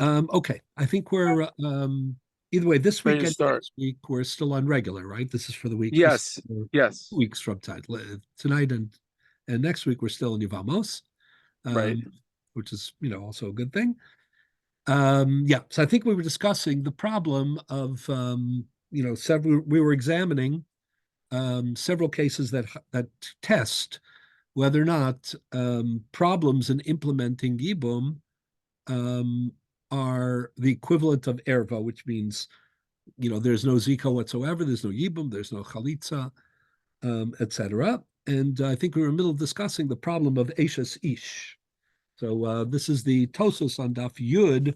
Okay, I think we're either way, this Ready week to and start. next week, we're still on regular, right? This is for the week. This is Yes, for yes, 2 weeks from tonight and next week, we're still in Yevamos, right. um, which is, also a good thing. Yeah, so I think we were discussing the problem of, we were examining several cases that test whether or not problems in implementing Yibum um, are the equivalent of erva, which means there's no zika whatsoever, there's no yibum, there's no chalitza, etc. And I think we were in the middle of discussing the problem of eshes ish. So this is the Tosos on Daf Yud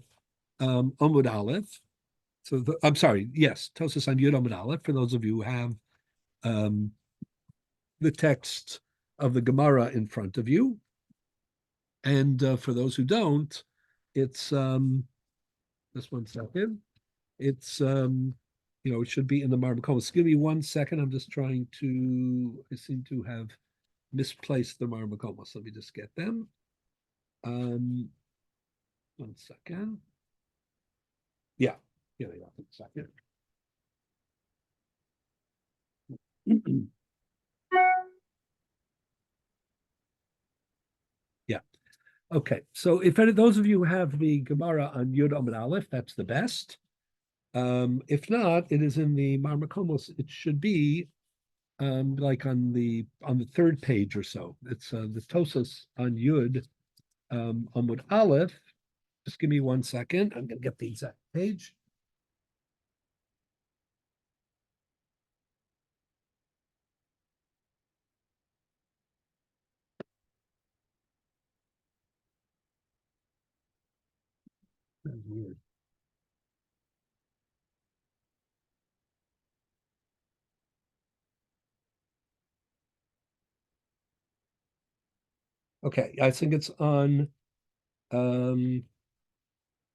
Omud Aleph. So I'm sorry, yes, Tosos on Yud Omud Aleph. For those of you who have um, the text of the Gemara in front of you, and for those who don't, it's just 1 second. It's it should be in the Marmacomas. Give me 1 second. I'm just trying to. I seem to have misplaced the Marmacomas. Let me just get them. 1 second. Yeah, here they are. 1 second. Yeah. Okay. So if any those of you have the Gemara on Yud Amud Aleph, that's the best. If not, it is in the Marmakomos. It should be like on the third page or so. It's the Tosas on Yud Amud Aleph. Just give me 1 second. I'm going to get the exact page. That's weird. Okay, I think it's on um,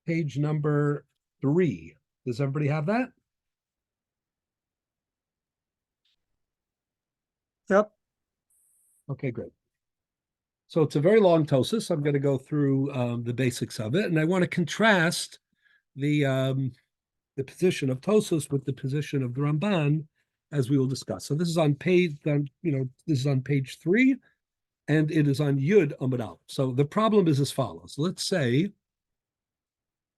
page number 3. Does everybody have that? Yep. Okay, great. So it's a very long Tosis. I'm going to go through the basics of it, and I want to contrast the position of Tosos with the position of the Ramban, as we will discuss. So this is on page, this is on page 3, and it is on Yud Amud Aleph. So the problem is as follows. Let's say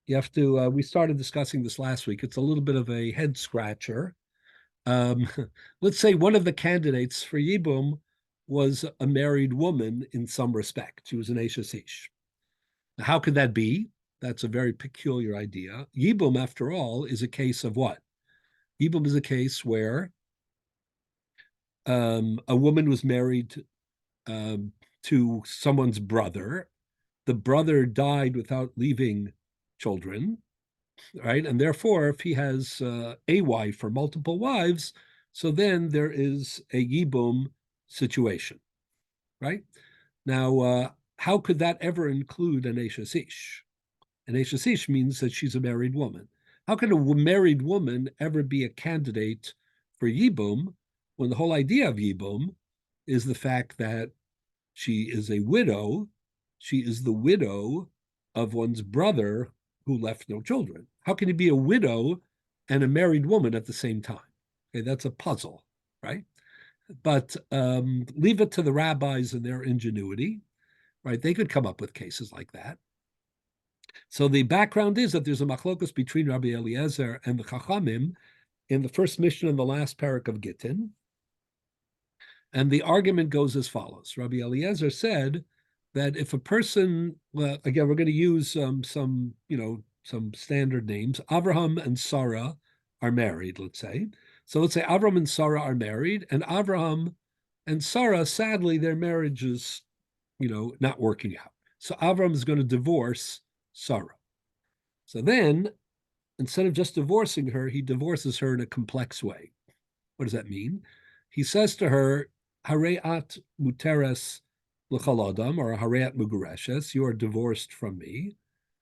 you have to. We started discussing this last week. It's a little bit of a head scratcher. Um, let's say one of the candidates for Yibum was a married woman in some respect. She was an Eshes Ish. Now, how could that be? That's a very peculiar idea. Yibum, after all, is a case of what? Yibum is a case where a woman was married to someone's brother. The brother died without leaving children, right? And therefore, if he has a wife or multiple wives, so then there is a yibum situation, right? Now, how could that ever include an eshes ish? An eshes ish means that she's a married woman. How can a married woman ever be a candidate for yibum when the whole idea of yibum is the fact that she is a widow? She is the widow of one's brother who left no children. How can you be a widow and a married woman at the same time? Okay, that's a puzzle, right? But leave it to the rabbis and their ingenuity, right? They could come up with cases like that. So the background is that there's a machlokus between Rabbi Eliezer and the Chachamim in the first mission and the last parak of Gittin. And the argument goes as follows. Rabbi Eliezer said that if a person, well, again, we're going to use some standard names. Avraham and Sarah are married, let's say. So let's say Avraham and Sarah are married, and Avraham and Sarah, sadly, their marriage is, not working out. So Avraham is going to divorce Sarah. So then, instead of just divorcing her, he divorces her in a complex way. What does that mean? He says to her, Hareat muteres l'chaladam, or Hareat mugureshes, you are divorced from me.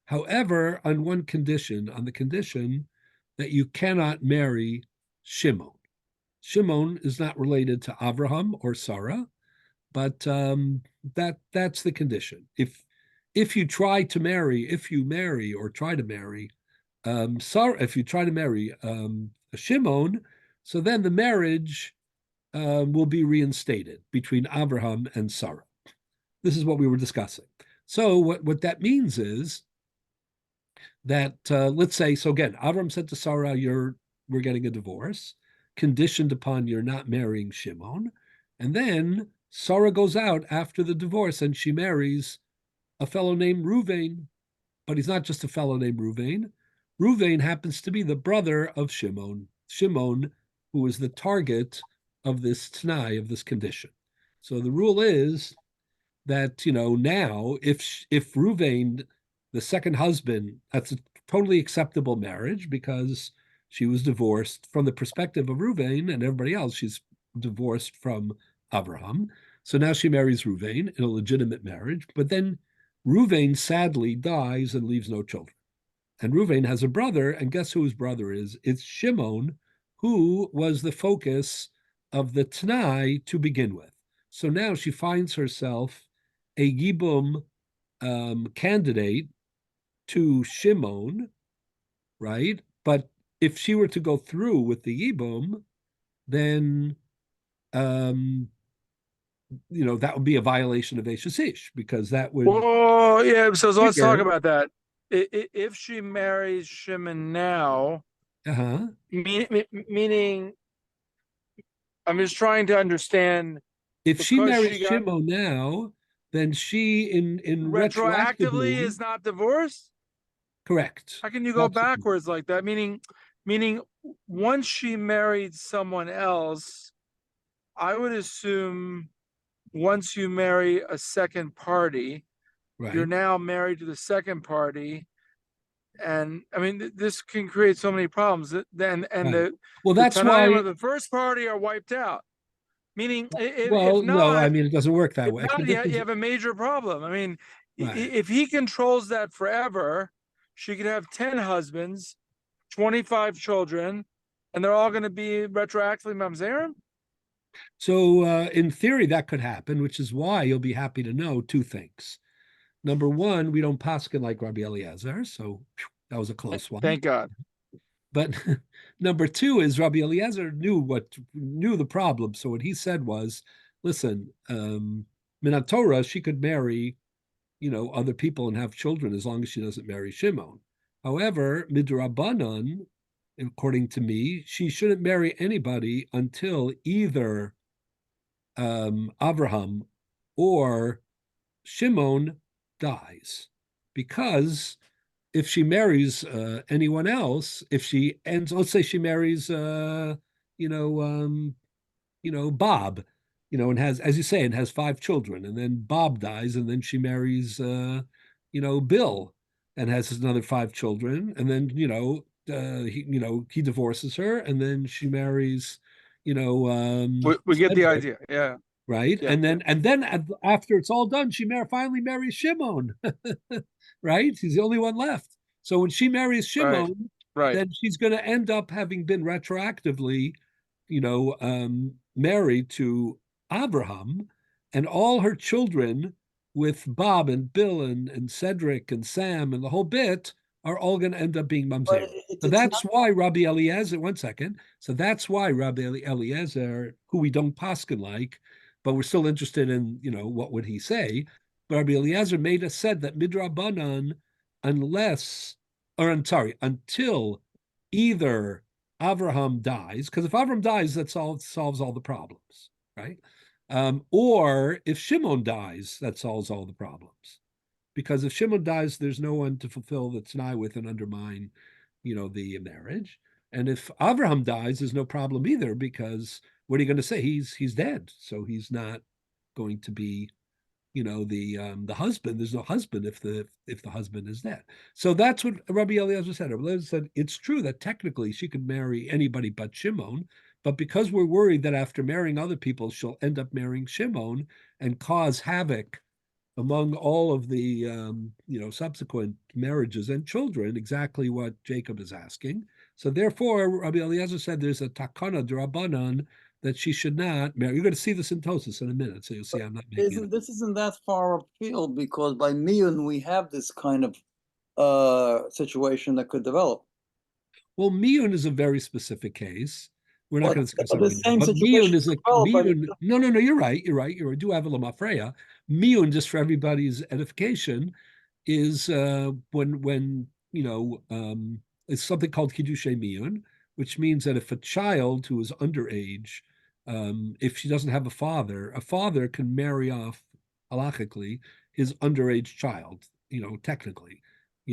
However, on one condition, on the condition that you cannot marry Shimon. Shimon is not related to Avraham or Sarah, but that's the condition. if you marry or try to marry, Sarah, if you try to marry Shimon, so then the marriage will be reinstated between Abraham and Sarah. This is what we were discussing. So what that means is that let's say, so again, Avram said to Sarah, we're getting a divorce, conditioned upon you're not marrying Shimon. And then Sarah goes out after the divorce and she marries a fellow named Ruvain, but he's not just a fellow named Ruvain. Ruvain happens to be the brother of Shimon. Shimon, who is the target of this t'nai, of this condition. So the rule is that, now if Ruvain, the second husband, that's a totally acceptable marriage because she was divorced from the perspective of Ruvain and everybody else. She's divorced from Abraham. So now she marries Ruvain in a legitimate marriage, but then Ruvain sadly dies and leaves no children. And Ruvain has a brother, and guess who his brother is? It's Shimon, who was the focus of the T'nai to begin with. So now she finds herself a Yibum candidate to Shimon, right? But if she were to go through with the Yibum, then that would be a violation of Eshes because that would Oh, yeah. So let's talk trigger. about that. If she marries Shimon now, Uh-huh. meaning, I'm just trying to understand If she because marries she got Shimon now, then she in retroactively retroactively, is not divorced. correct. How can you go Absolutely. backwards like that? Meaning, once she married someone else, I would assume once you marry a second party, you're Right. now married to the second party. And I mean, this can create so many problems. Then and Right. Well, the that's Tanaim why. of the first party are wiped out. Meaning, if Well, no, I not, mean it doesn't work that if way. not, This you is have a major problem. I mean, right. if he controls that forever, she could have 10 husbands, 25 children, and they're all going to be retroactively mamzerim. So in theory, that could happen, which is why you'll be happy to know two things. Number one, we don't paskin like Rabbi Eliezer, so that was a close one. Thank God. But number two is Rabbi Eliezer knew the problem. So what he said was, listen, Minatora, she could marry, other people and have children as long as she doesn't marry Shimon. However, midrabanan, according to me, she shouldn't marry anybody until either Abraham or Shimon dies, because if she marries anyone else, if she ends, let's say she marries, you know, um, Bob, and has, as you say, and has five children, and then Bob dies, and then she marries, Bill, and has another five children, and then he divorces her, and then she marries, We get the Cedric, idea. Yeah. right? Yeah. And then after it's all done, she finally marries Shimon, right? He's the only one left. So when she marries Right. Shimon, Right. then she's going to end up having been retroactively, married to Abraham, and all her children with Bob and Bill and Cedric and Sam and the whole bit are all going to end up being But mamzer. So it's that's not. why Rabbi Eliezer, one second. So that's why Rabbi Eliezer, who we don't paskin like, but we're still interested in, what would he say? But Rabbi Eliezer said that midrabanan, unless, or I'm sorry, until either Avraham dies, because if Avraham dies, that solves all the problems, right? Or if Shimon dies, that solves all the problems. Because if Shimon dies, there's no one to fulfill the Tanai with and undermine, the marriage. And if Avraham dies, there's no problem either, because what are you going to say? He's dead, so he's not going to be, the husband. There's no husband if the husband is dead. So that's what Rabbi Eliezer said. Rabbi Eliezer said it's true that technically she could marry anybody but Shimon, but because we're worried that after marrying other people, she'll end up marrying Shimon and cause havoc among all of the subsequent marriages and children, exactly what Jacob is asking. So therefore, Rabbi Eliezer said there's a takana d'Rabbanan that she should not marry. You're going to see this in Tosis in a minute, so you'll see I'm not making it up. Isn't that far afield, because by Miyun we have this kind of situation that could develop. Well, Miyun is a very specific case. We're not But going to discuss that the right now. same But situation Miyun is a develop, but Miyun. No, no, no. You're right. You're right. You do have a lamafreya. Miyun, just for everybody's edification, is when it's something called kiddushay miyun, which means that if a child who is underage, if she doesn't have a father can marry off halachically his underage child. Technically,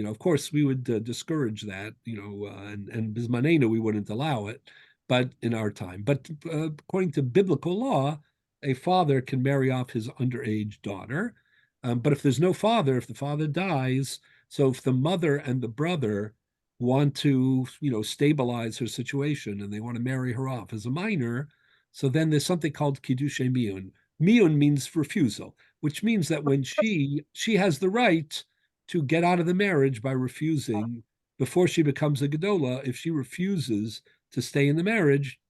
of course, we would discourage that. And bismanenu we wouldn't allow it, but in our time, but according to biblical law, a father can marry off his underage daughter. But if there's no father, if the father dies, so if the mother and the brother want to, stabilize her situation and they want to marry her off as a minor, so then there's something called kiddushay miyun. Miyun means refusal, which means that when she has the right to get out of the marriage by refusing before she becomes a gedola. If she refuses to stay in the marriage,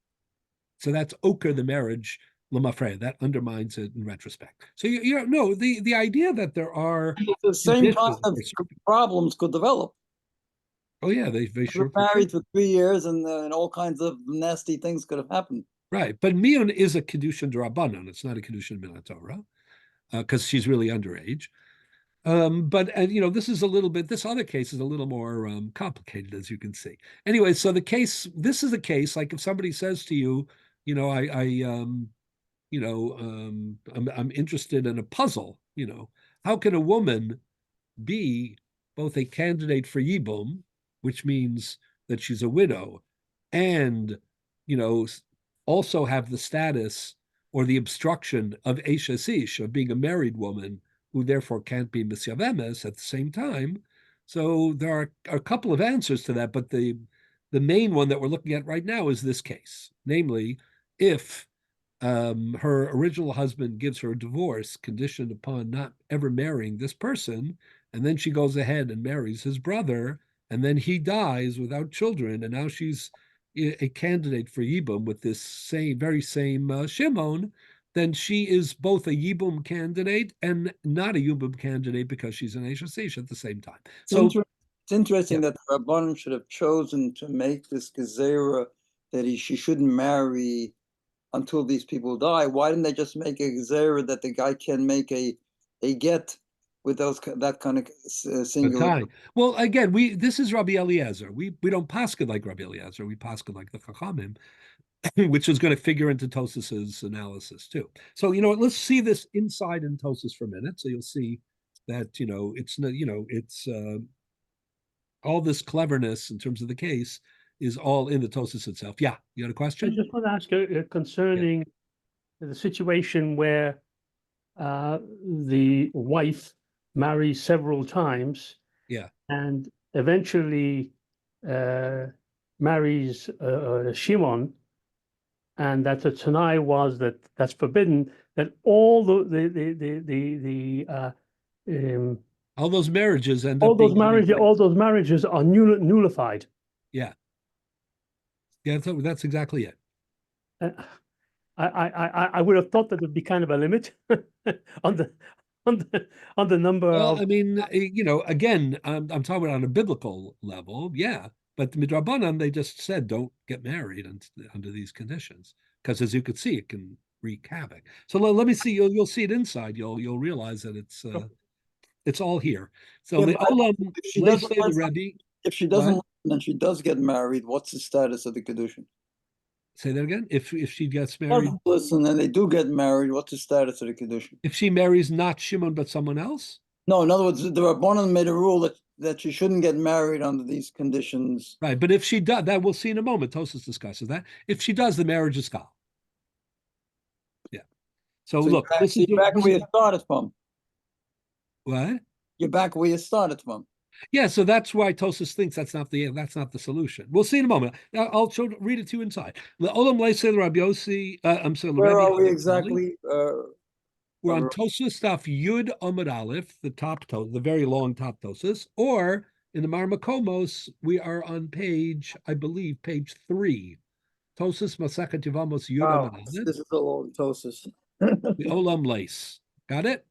so that's oker the marriage lamafreya. That undermines it in retrospect. So no, the idea that there are the same kind of problems could develop. Oh yeah, they We're sure married for 3 years, and all kinds of nasty things could have happened. Right, but miyun is a kedushin drabanan. It's not a kedushin minatorah because she's really underage. But this is a little bit. This other case is a little more complicated, as you can see. Anyway, so this is a case like if somebody says to you, I'm interested in a puzzle. How can a woman be both a candidate for Yibum, which means that she's a widow, and also have the status or the obstruction of Eishes Ish, of being a married woman, who therefore can't be Misyavemes at the same time. So there are a couple of answers to that, but the main one that we're looking at right now is this case, namely, if her original husband gives her a divorce conditioned upon not ever marrying this person, and then she goes ahead and marries his brother, and then he dies without children, and now she's a candidate for Yibum with this very same Shimon, then she is both a Yibum candidate and not a Yibum candidate because she's an Eishes at the same time. So it's interesting that the Rabbanim should have chosen to make this gezerah that she shouldn't marry until these people die. Why didn't they just make a gezerah that the guy can make a get with that kind of singular? Well, again, this is Rabbi Eliezer. We don't paskin like Rabbi Eliezer. We paskin like the Chachamim, which is going to figure into Tosas's analysis too. So let's see this inside in Tosis for a minute. So you'll see that it's all this cleverness in terms of the case is all in the Tosis itself. Yeah, you had a question? I just want to ask concerning the situation where the wife marries several times. Yeah. And eventually marries Shimon, and that the Tanai was that's forbidden. That all all those marriages end all up those marriages, all those marriages are nullified. Yeah. Yeah, that's exactly it. I would have thought that would be kind of a limit on the number. Well, I mean, again, I'm talking about on a biblical level, yeah. But the Midrabanan, they just said don't get married under these conditions because, as you could see, it can wreak havoc. So let me see. You'll see it inside. You'll realize that it's all here. So the Olam, the Rebbe. If she doesn't listen and she does get married, what's the status of the kedushin? Say that again. If she gets married, listen, and they do get married, what's the status of the kedushin? If she marries not Shimon but someone else? No, in other words, the Rabbanan made a rule that she shouldn't get married under these conditions. Right, but if she does, that we'll see in a moment. Tosas discusses that. If she does, the marriage is kal. Yeah. So look, this is back where you started from. What? You're back where you started from. Yeah, so that's why Tosas thinks that's not the solution. We'll see in a moment. I'll read it to you inside. Olam leisei Rabbi Yossi. I'm sorry. Where are we exactly? We're on Tosas stuff Yud Amud Aleph, the very long top Tosas, or in the Marmakomos, we are on page 3, Tosis Masachet Yevamos Wow, Yudam this is a long Tosis. the Olam Lace. Got it?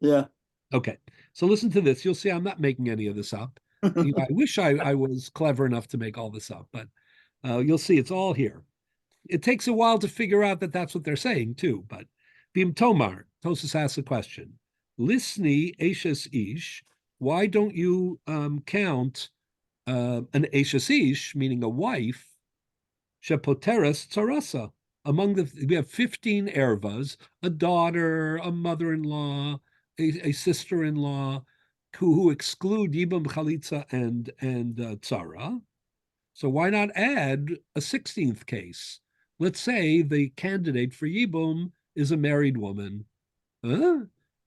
Yeah. Okay. So listen to this. You'll see I'm not making any of this up. I wish I was clever enough to make all this up, but you'll see it's all here. It takes a while to figure out that that's what they're saying too. But Bim Tomar, Tosis asks a question. Lisni Ashes Ish, why don't you count an Ashes Ish, meaning a wife, Shepoteres Tsarasa? We have 15 ervas, a daughter, a mother-in-law, a sister-in-law, who exclude Yibam Chalitza and Tzara. So why not add a 16th case? Let's say the candidate for Yibum is a married woman. Huh?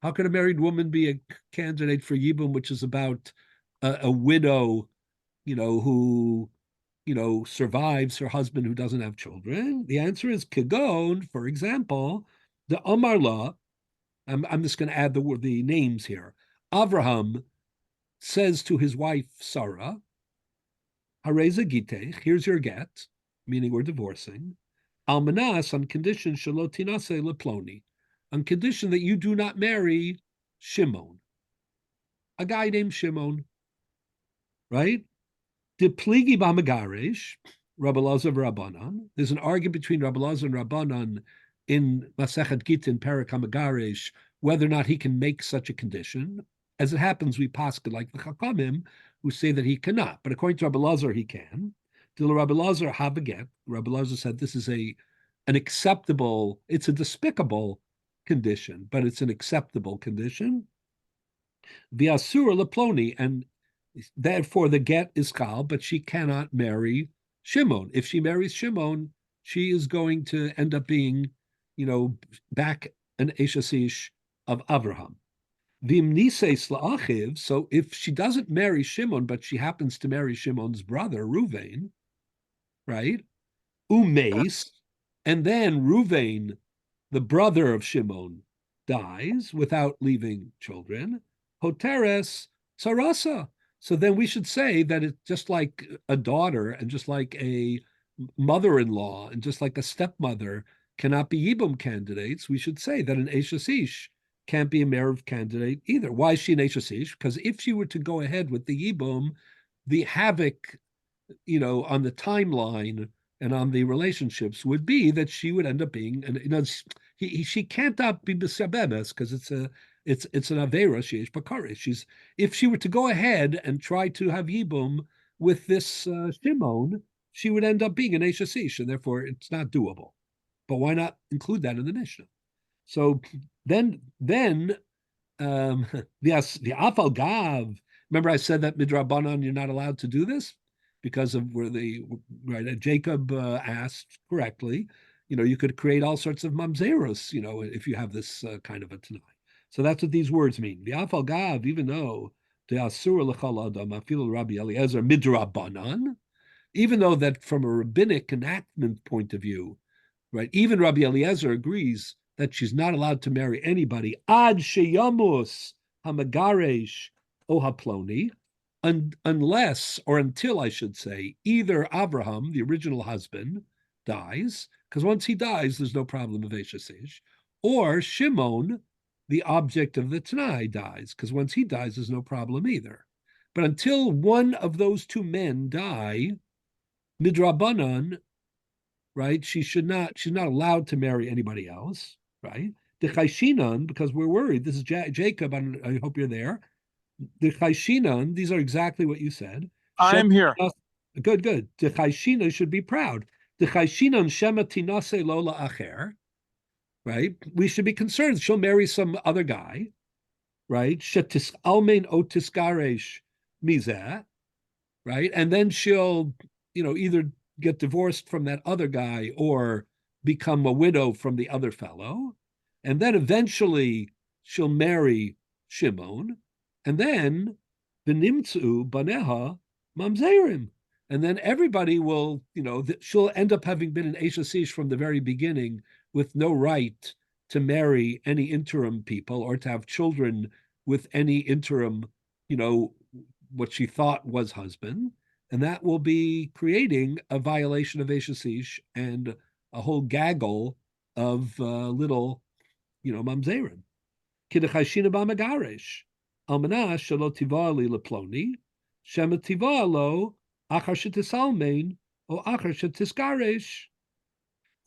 How could a married woman be a candidate for Yibum, which is about a widow, who, survives her husband who doesn't have children? The answer is Kagon, for example, the Omar law. I'm just going to add the names here. Avraham says to his wife, Sarah, Hareza Gitech, here's your get, meaning we're divorcing. Almanas, on condition Shalotinase Leploni, on condition that you do not marry Shimon, a guy named Shimon, right? Dipligi Bamagaresh, Rabbi Lazar Rabbanan. There's an argument between Rabbi Lazar and Rabbanan in Masechet Gitin, Perek HaMagaresh, whether or not he can make such a condition. As it happens, we paskin like the Chachamim, who say that he cannot. But according to Rabbi Lazar, he can. Till Rabbi Lazar have a get. Rabbi Lazar said this is an acceptable, it's a despicable condition, but it's an acceptable condition. The Asura Leploni, and therefore the get is Chal, but she cannot marry Shimon. If she marries Shimon, she is going to end up being, back an Eshasish of Avraham. So if she doesn't marry Shimon, but she happens to marry Shimon's brother, Ruvain, right? Umes, and then Ruvain, the brother of Shimon, dies without leaving children. Hoteres Sarasa. So then we should say that it's just like a daughter and just like a mother-in-law and just like a stepmother cannot be Yibum candidates. We should say that an Eshasish can't be a Merev candidate either. Why is she an Eshasish? Because if she were to go ahead with the Yibum, the havoc, on the timeline and on the relationships would be that she would end up being, she can't not be B'Sabebes because it's an Avera, she is Bakari. If she were to go ahead and try to have Yibum with this Shimon, she would end up being an Eshasish, and therefore it's not doable. But why not include that in the Mishnah? So then the Afal Gav. Remember, I said that Midrabanan you're not allowed to do this because of where Jacob asked correctly. You could create all sorts of mamzeros. If you have this kind of a tanai. So that's what these words mean. The Afal Gav, even though the Asur L'chal Adam Afil Rabbi Eliezer Midrabanan, even though that from a rabbinic enactment point of view, right? Even Rabbi Eliezer agrees that she's not allowed to marry anybody ad sheyamus hamagaresh ohaploni, unless or until I should say either Abraham, the original husband, dies, because once he dies, there's no problem of Eshasish, or Shimon, the object of the Tanai, dies, because once he dies, there's no problem either. But until one of those two men die, midrabanan, right? She's not allowed to marry anybody else, right? The chayshinan, because we're worried. This is Jacob. I hope you're there. The chayshinan, these are exactly what you said. I'm here. Good. The chayshinan should be proud. The chayshinan shema tinase lola acher, right? We should be concerned. She'll marry some other guy, right? Shetis almein otiskaresh mizeh, right? And then she'll, either get divorced from that other guy or become a widow from the other fellow. And then eventually she'll marry Shimon. And then v'nimtzu baneha mamzerim. And then everybody will, she'll end up having been an Eshasish from the very beginning with no right to marry any interim people or to have children with any interim, what she thought was husband. and that will be creating a violation of Eshesish and a whole gaggle of little, mamzerim. Kidachashina b'magaresh, almana shelo tiva li leploni, shema tiva lo achar shetisalmein o achar shetisgaresh.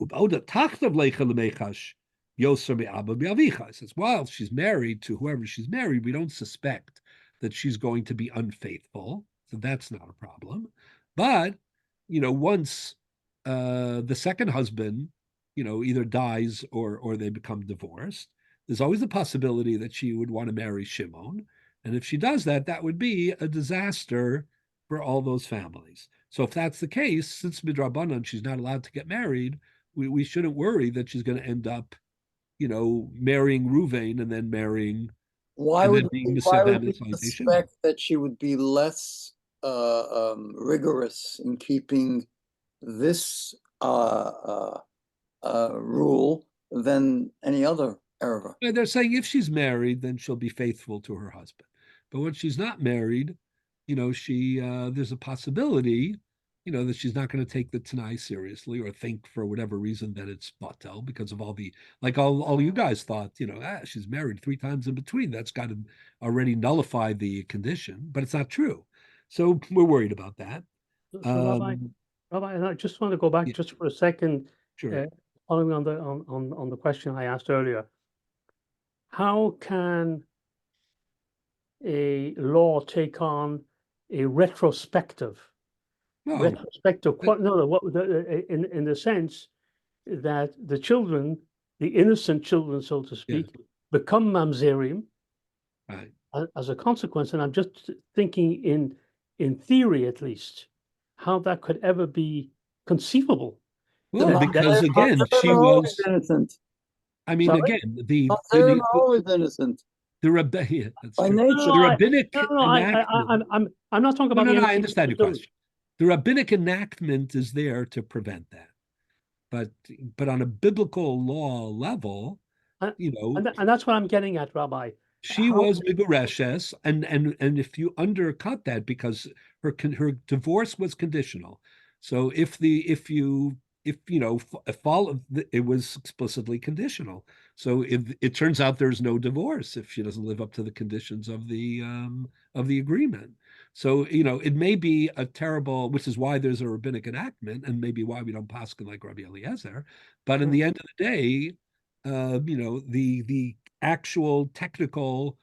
Uboda tachtav lecha lemechash yoser me'aba be'avicha. Says while she's married to whoever she's married, we don't suspect that she's going to be unfaithful, so that's not a problem. But once the second husband, either dies or they become divorced, there's always the possibility that she would want to marry Shimon, and if she does that, that would be a disaster for all those families. So if that's the case, since midrabanan she's not allowed to get married, we shouldn't worry that she's going to end up, marrying Ruvain and then marrying Why and would then being why would we Messiah Shimon. suspect that she would be less rigorous in keeping this rule than any other error? They're saying if she's married, then she'll be faithful to her husband. But when she's not married, she there's a possibility, that she's not going to take the Tanai seriously or think for whatever reason that it's batel because of all you guys thought, she's married 3 times in between. That's got to already nullify the condition, but it's not true. So we're worried about that. So Rabbi, and I just want to go back Yeah. just for a second, Sure. following on the question I asked earlier. How can a law take on a retrospective? No, In the sense that the children, the innocent children, so to speak, become mamzerim right. as a consequence. And I'm just thinking in theory, at least, how that could ever be conceivable. Well, because again, she was innocent. I mean, Sorry? again, They're always innocent that's by true. nature. The rabbinic I'm not talking about no, the I understand your question. The rabbinic enactment is there to prevent that. But on a biblical law level, and that's what I'm getting at, Rabbi. she was Migureshes, and if you undercut that because her divorce was conditional, so if it was explicitly conditional. So if it turns out there's no divorce if she doesn't live up to the conditions of the agreement. So it may be a terrible, which is why there's a rabbinic enactment, and maybe why we don't paskin like Rabbi Eliezer. But in the end of the day, the actual technical,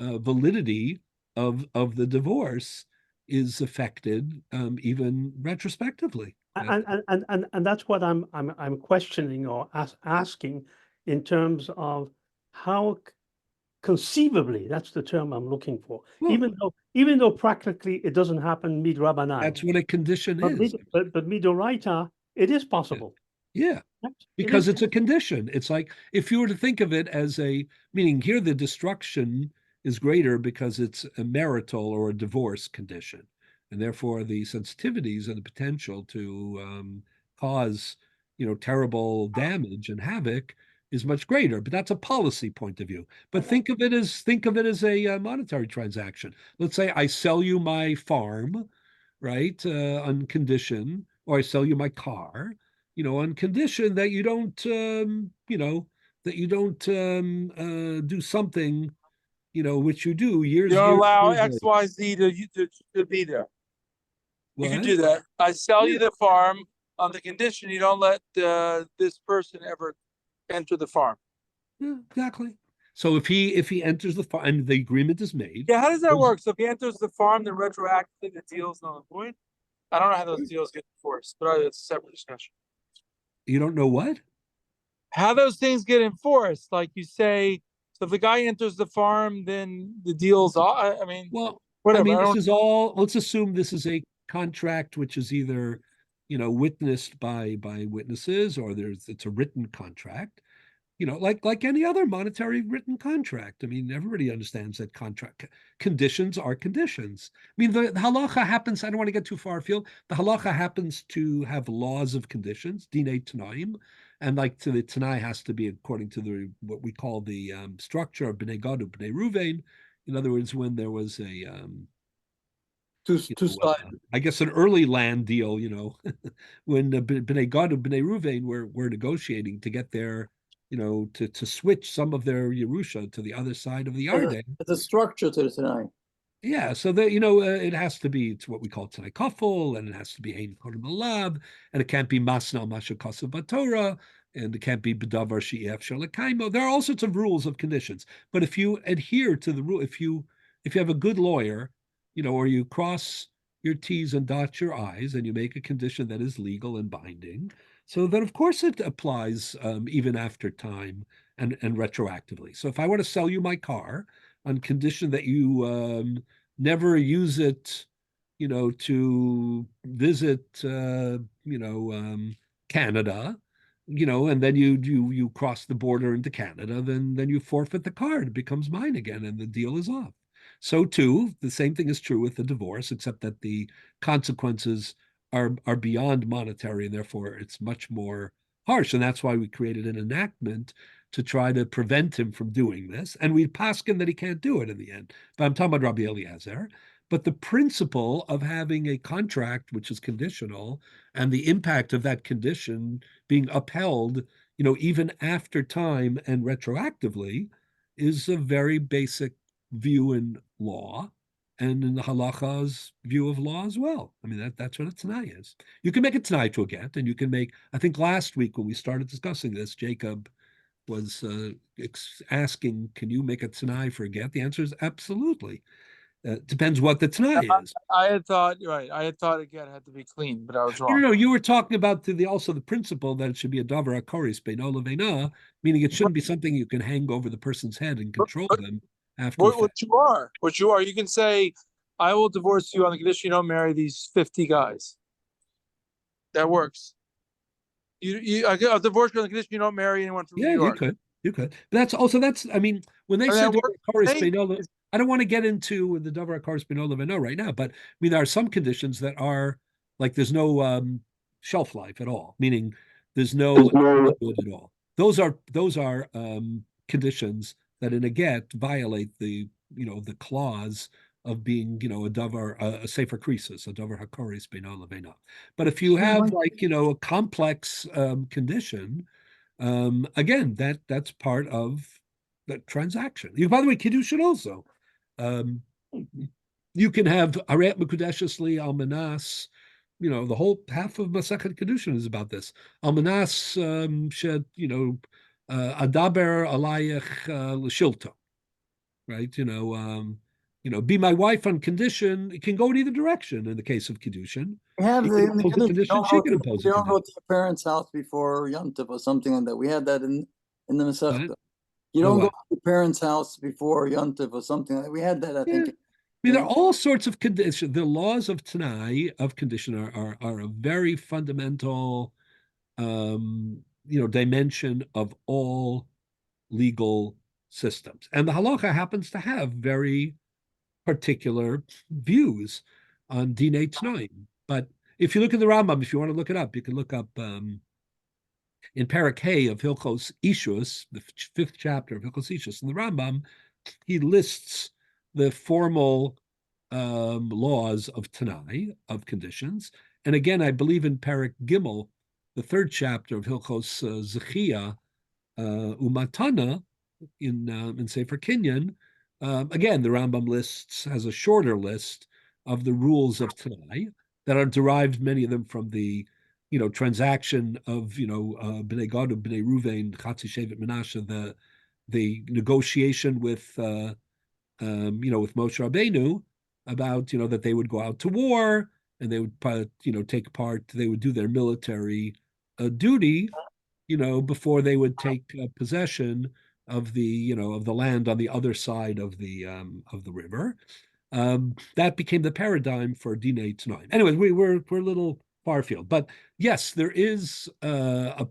validity of the divorce is affected even retrospectively. And that's what I'm questioning or asking in terms of how conceivably, that's the term I'm looking for. Well, even though practically it doesn't happen mid rabbanai. That's what a condition is. But midoraita, it is possible. Yeah. Because it's a condition. It's like if you were to think of it as meaning here the destruction is greater because it's a marital or a divorce condition. And therefore the sensitivities and the potential to cause, terrible damage and havoc is much greater. But that's a policy point of view. But think of it as a monetary transaction. Let's say I sell you my farm, right, on condition, or I sell you my car, on condition that you don't, do something, which you do years. You don't allow years XYZ to be there. You can What? do that. I sell you the farm on the condition you don't let this person ever enter the farm. Yeah, exactly. So if he enters the farm and the agreement is made, Yeah, how does that work? So if he enters the farm, then retroactively the deal's null and void? I don't know how those deals get enforced, but it's a separate discussion. you don't know what? How those things get enforced? Like you say, so if the guy enters the farm, then the deal's off. I mean, Well, whatever. this is all. Let's assume this is a contract which is either, witnessed by witnesses or it's a written contract. Like any other monetary written contract. I mean, everybody understands that contract conditions are conditions. I mean, the halacha happens, I don't want to get too far afield. The halacha happens to have laws of conditions, dinei tanaim, and the tanai has to be according to what we call the structure of bnei Gad, bnei Ruvain. In other words, when there was Two you two know, sides. I guess an early land deal, when Bnei Gad and Bnei Ruvain were negotiating to get their, to switch some of their Yerusha to the other side of the Yarden. There's a structure to it tonight. Yeah, so that it has to be, it's what we call Tanai Kafel, and it has to be Ein Kodem Alav, and it can't be Masna Masha Kosev Batorah, and it can't be Bedavar She'ef Shalakaimo. There are all sorts of rules of conditions, but if you adhere to the rule, if you have a good lawyer, or you cross your T's and dot your I's, and you make a condition that is legal and binding, so then of course it applies even after time and retroactively. So if I want to sell you my car on condition that you never use it, to visit, Canada, and then you cross the border into Canada, then you forfeit the card. It becomes mine again, and the deal is off. So too, the same thing is true with the divorce, except that the consequences are beyond monetary, and therefore it's much more harsh. And that's why we created an enactment to try to prevent him from doing this. And we paskin that he can't do it in the end. But I'm talking about Rabbi Eliezer. But the principle of having a contract which is conditional and the impact of that condition being upheld, even after time and retroactively, is a very basic view in law and in the halacha's view of law as well. I mean, that's what a tanai is. You can make a tanai to a get, and you can make, I think last week when we started discussing this, Jacob was asking, can you make a tanai for a get? The answer is absolutely. Depends what the tanai is. I had thought, right. I had thought again it had to be clean, but I was wrong. No, you were talking about also the principle that it should be a davar hakoris beino leveina, meaning it shouldn't be something you can hang over the person's head and control them after. What you are. You can say, I will divorce you on the condition you don't marry these 50 guys. That works. I'll divorce you on the condition you don't marry anyone from New York. You could. But I mean, when they say davar hakoris beino, I don't want to get into the davar hakoris beino leveina right now, but I mean, there are some conditions that are like there's no shelf life at all, meaning there's no good at all. Those are conditions that in a get violate the clause of being a davar a sefer krisis, a davar hakoris beino leveina. But if you have a complex condition, again that's part of the transaction. By the way, kiddushin also. You can have aret mekudeshes li almanas. The whole half of Masechet Kedushin is about this. Almanas shed, adaber alayich l'shilto, right? Be my wife on condition. It can go in either direction in the case of Kedushin. We have the condition. She can impose you don't go to your parents' house before Yom Tov or something like that. We had that in the Masechta. You don't go to your parents' house before Yom Tov or something like that. We had that, I think. I mean, there are all sorts of conditions. The laws of Tanai, of condition, are a very fundamental, dimension of all legal systems. And the halacha happens to have very particular views on Dinei Tanaim. But if you look at the Rambam, if you want to look it up, you can look up in Parak Hay of Hilchos Ishus, the 5th chapter of Hilchos Ishus, in the Rambam, he lists the formal laws of Tanai, of conditions. And again, I believe in Parak Gimel, the 3rd chapter of Hilchos Zechia Umatana in Sefer Kinyan, again, the Rambam has a shorter list of the rules of Tanai that are derived, many of them, from the transaction of Bnei Gad, Bnei Ruvain, Chatzi Shevet Menashe, the negotiation with with Moshe Rabbeinu about that they would go out to war and they would take part, they would do their military duty before they would take possession of the of the land on the other side of the river. That became the paradigm for Dinei Tanaim. Anyway, we're a little far afield, but yes, there is a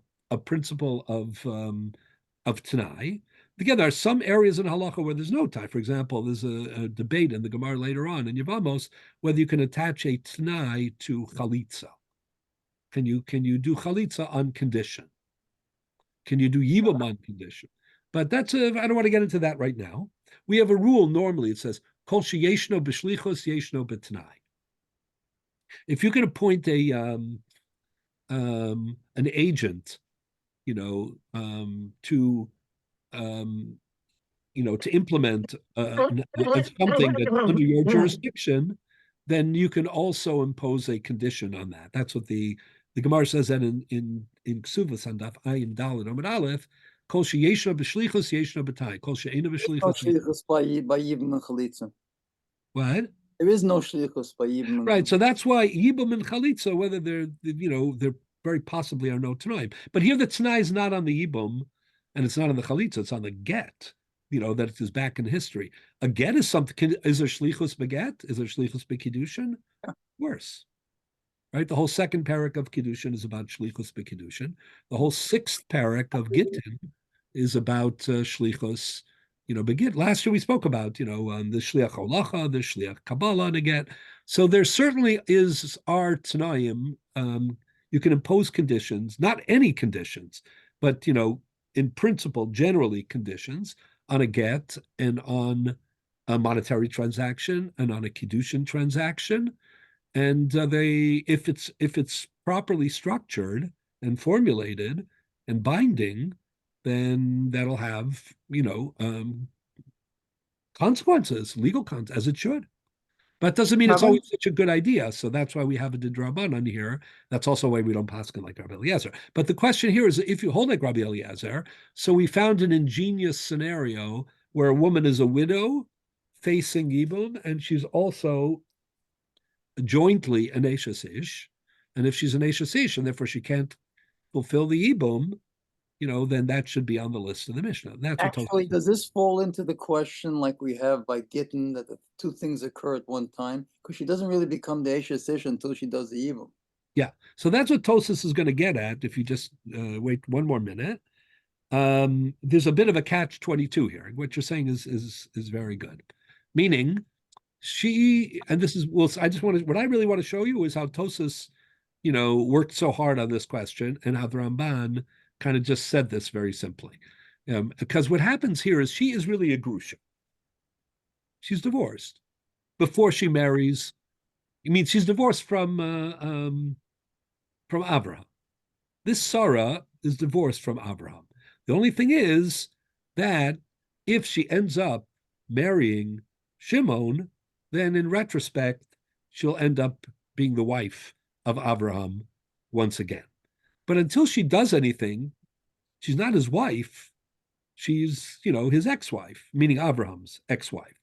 principle of Tanai. Again, there are some areas in halacha where there's no tie. For example, there's a debate in the Gemara later on in Yevamos whether you can attach a Tanai to chalitza. Can you do chalitza on condition? Can you do yibam on condition? But I don't want to get into that right now. We have a rule normally. It says kol sheyeshno b'shlichos yeshno b'tanai. If you can appoint an agent, to to implement something that's under your jurisdiction, then you can also impose a condition on that. That's what the Gemara says that in Ksuvas on Daf Ayin Daled Amud Aleph, Kol sheyeshna b'shlichus yeshna b'tai, Kol she'ena No b'shlichus. shlichus by Yibum and Chalitza. What? There is no shlichus by Yibum and Right. So that's why Yibum and Chalitza, whether they're very possibly are no Tanaim. But here the Tanai is not on the Yibum and it's not on the Chalitza, it's on the get, that it is back in history. A get is something, is there shlichus beget? Is there shlichus bekiddushin? Worse. Right? The whole second parak of Kiddushin is about shlichus bekiddushin. The whole sixth parak of Gittin is about shlichus, begit. Last year we spoke about, the shliach holacha, the shliach kabbalah to get. So there certainly are tanaim. You can impose conditions, not any conditions, but in principle, generally conditions on a get and on a monetary transaction and on a kiddushin transaction. And if it's properly structured and formulated and binding, then that'll have consequences, legal consequences, as it should. But doesn't mean it's always such a good idea. So that's why we have a didrabanan here. That's also why we don't paskin like Rabbi Eliezer. But the question here is, if you hold like Rabbi Eliezer, so we found an ingenious scenario where a woman is a widow facing Yibum, and she's also jointly an Eishes Ish. And if she's an Eishes Ish, and therefore she can't fulfill the Yibum, then that should be on the list of the Mishnah. That's actually, does this fall into the question like we have by Gittin that the two things occur at one time? Because she doesn't really become the Eishes Ish until she does the Yibum. Yeah, so that's what Tosas is going to get at. If you just wait one more minute, there's a bit of a catch-22 here. What you're saying is very good, meaning and this is what I really want to show you is how Tosas, worked so hard on this question, and how the Ramban kind of just said this very simply. Because what happens here is she is really a grusha. She's divorced before she marries. I mean, she's divorced from Abraham. This Sarah is divorced from Abraham. The only thing is that if she ends up marrying Shimon, then in retrospect, she'll end up being the wife of Abraham once again. But until she does anything, she's not his wife. She's, his ex-wife, meaning Abraham's ex-wife.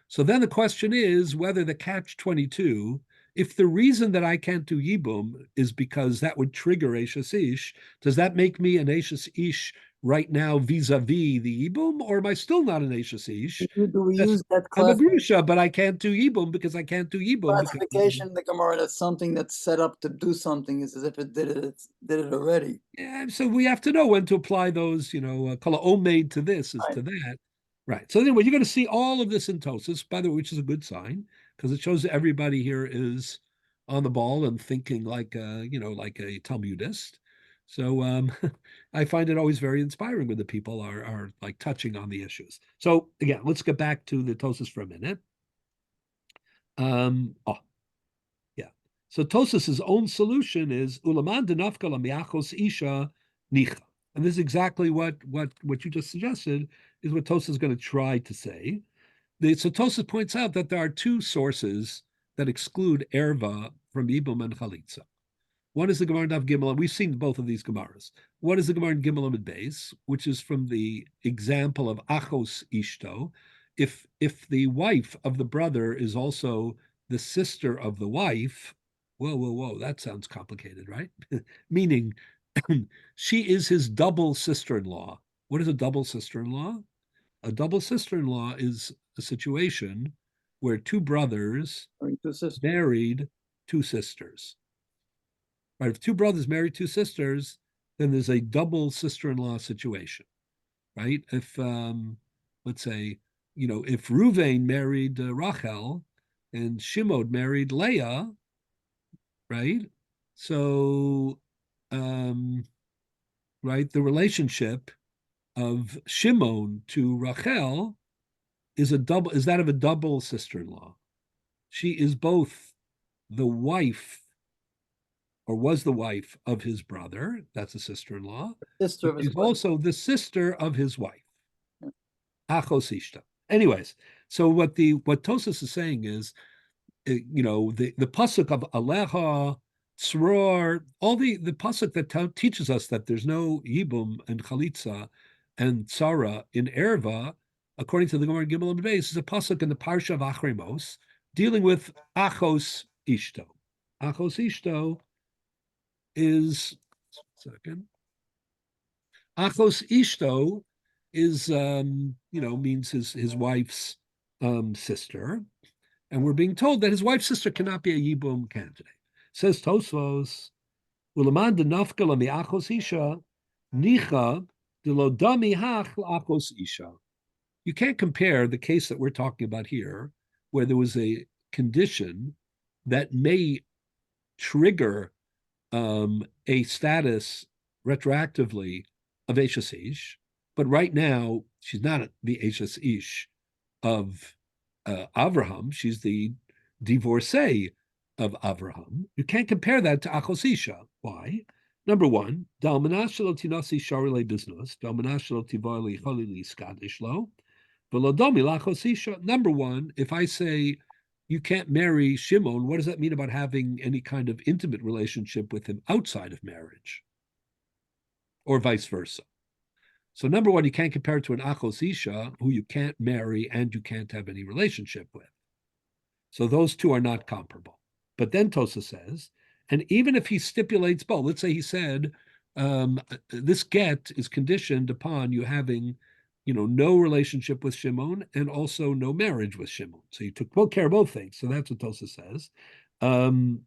So then the question is whether the catch-22, if the reason that I can't do Yibum is because that would trigger Eishes Ish, does that make me an Eishes Ish right now vis-a-vis the Yibum, or am I still not an Eishes Ish? Do we use that I'm a grusha, but I can't do Yibum because I can't do Yibum. Classification in the Gemara that something that's set up to do something is as if it did it already. Yeah, so we have to know when to apply those, kala omeid to this is to that. Right. So anyway, you're going to see all of this in Tosas, by the way, which is a good sign, because it shows that everybody here is on the ball and thinking like like a Talmudist. So I find it always very inspiring when the people are like touching on the issues. So again, let's get back to the Tosas for a minute. So Tosas's own solution is ulaman denafka lamiachos isha nicha, and this is exactly what you just suggested is what Tosas is going to try to say. So Tosas points out that there are two sources that exclude erva from Yibum and Chalitza. One is the Gemara Daf Gimel, and we've seen both of these Gemaras. One is the Gemara in Gimel Amud Beis, which is from the example of Achos Ishto. If the wife of the brother is also the sister of the wife, whoa, that sounds complicated, right? Meaning, she is his double sister-in-law. What is a double sister-in-law? A double sister-in-law is a situation where two brothers married two sisters. Right? If two brothers marry two sisters, then there's a double sister-in-law situation, right? If let's say, if Ruvain married Rachel and Shimon married Leah, right? So, right, the relationship of Shimon to Rachel is that of a double sister-in-law. She is both the wife, or was the wife of his brother. That's a sister-in-law. Sister of his She's wife. also the sister of his wife. Achos ishta. Anyways, so what Tosas is saying is, the pasuk of Alecha, Tzror, all the pasuk that teaches us that there's no Yibum and Chalitza and Tzara in Erva, according to the Gemara Gimel and Beis, is a pasuk in the Parsha of Achremos dealing with Achos Ishto. Achos Ishto is, second, Achos Ishto is, means his wife's sister. And we're being told that his wife's sister cannot be a Yibum candidate. Says Tosfos, Ulaman de nafkala mi achos isha, nicha de lo dami hach achos isha. You can't compare the case that we're talking about here, where there was a condition that may trigger a status retroactively of Eshes Ish, but right now she's not the Eshes Ish of Avraham. She's the divorcee of Avraham. You can't compare that to Achos Isha. Why? Number one, Dalmanashalo tinasi sharile business, Dalmanashalo tivali chalili skadishlo, velodomi lachos Isha. Number one, if I say you can't marry Shimon, what does that mean about having any kind of intimate relationship with him outside of marriage? Or vice versa. So number one, you can't compare it to an Achos Isha who you can't marry and you can't have any relationship with. So those two are not comparable. But then Tosa says, and even if he stipulates both, let's say he said, this get is conditioned upon you having, no relationship with Shimon and also no marriage with Shimon. So you took care of both things. So that's what Tosa says. Ibkain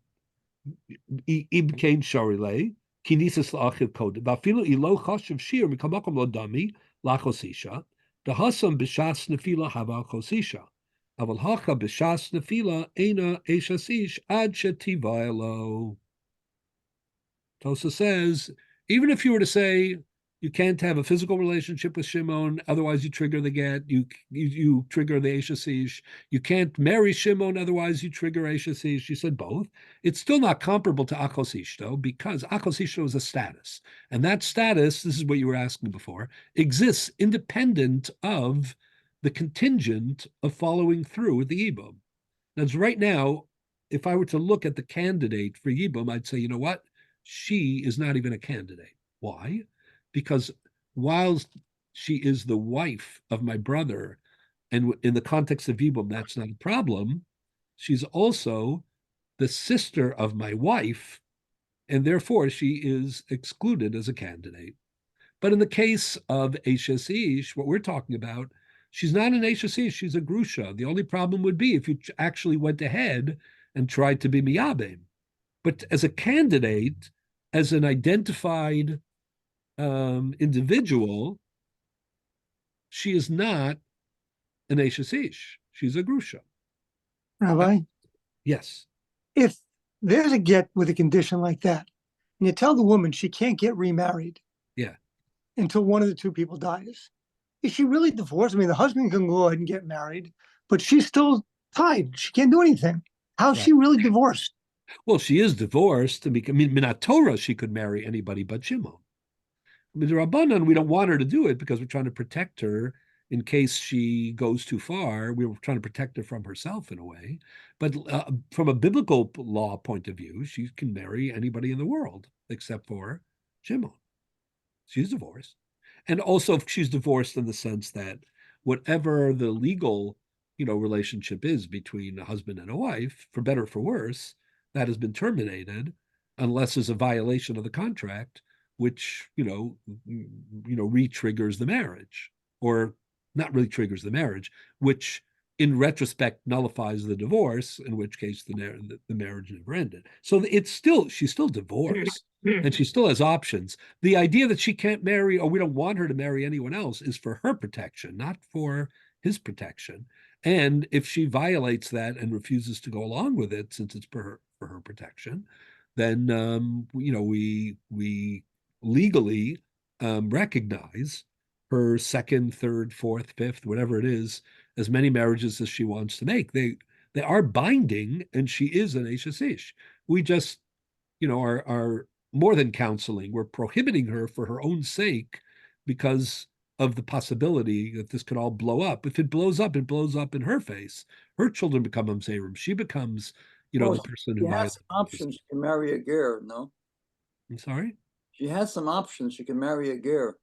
Sharilei. Kinesis la'achiv code. Vafilu ilo chashiv shir mikamakom lo dami lachosisha. Dahasam b'shas nefila hava chosisha. Aval hacha b'shas nefila ena eshasish ad shetivaylo. Tosa says, even if you were to say you can't have a physical relationship with Shimon, otherwise you trigger the get, you trigger the Eshasish. You can't marry Shimon, otherwise you trigger Eshasish. You said both. It's still not comparable to Achos Ishto because Achos Ishto is a status. And that status, this is what you were asking before, exists independent of the contingent of following through with the Yibum. Now, right now, if I were to look at the candidate for Yibum, I'd say, you know what? She is not even a candidate. Why? Because while she is the wife of my brother, and in the context of Yibum, that's not a problem, she's also the sister of my wife, and therefore she is excluded as a candidate. But in the case of Eshes Ish, what we're talking about, she's not an Eshes Ish, she's a Grusha. The only problem would be if you actually went ahead and tried to be Miyabim. But as a candidate, as an identified individual, she is not an Eshes Ish. She's a Grusha. Rabbi? Yes. If there's a get with a condition like that, and you tell the woman she can't get remarried until one of the two people dies, is she really divorced? I mean, the husband can go ahead and get married, but she's still tied. She can't do anything. How's she really divorced? Well, she is divorced. I mean, Minat Torah, she could marry anybody but Shimon. With the Rabbanan, we don't want her to do it because we're trying to protect her in case she goes too far. We were trying to protect her from herself in a way. But from a biblical law point of view, she can marry anybody in the world except for Shimon. She's divorced. And also she's divorced in the sense that whatever the legal, relationship is between a husband and a wife, for better or for worse, that has been terminated unless there's a violation of the contract, which, re-triggers the marriage, or not really triggers the marriage, which in retrospect nullifies the divorce, in which case the marriage never ended. So she's still divorced and she still has options. The idea that she can't marry, or we don't want her to marry anyone else, is for her protection, not for his protection. And if she violates that and refuses to go along with it, since it's for her protection, then we legally recognize her second, third, fourth, fifth, whatever it is, as many marriages as she wants to make. They are binding, and she is an Eshes Ish. We just, are more than counseling. We're prohibiting her for her own sake because of the possibility that this could all blow up. If it blows up, it blows up in her face. Her children become Mamzerim. She becomes, the person who She has violates. some options. She can marry a ger, no? I'm sorry? She has some options. She can marry a ger.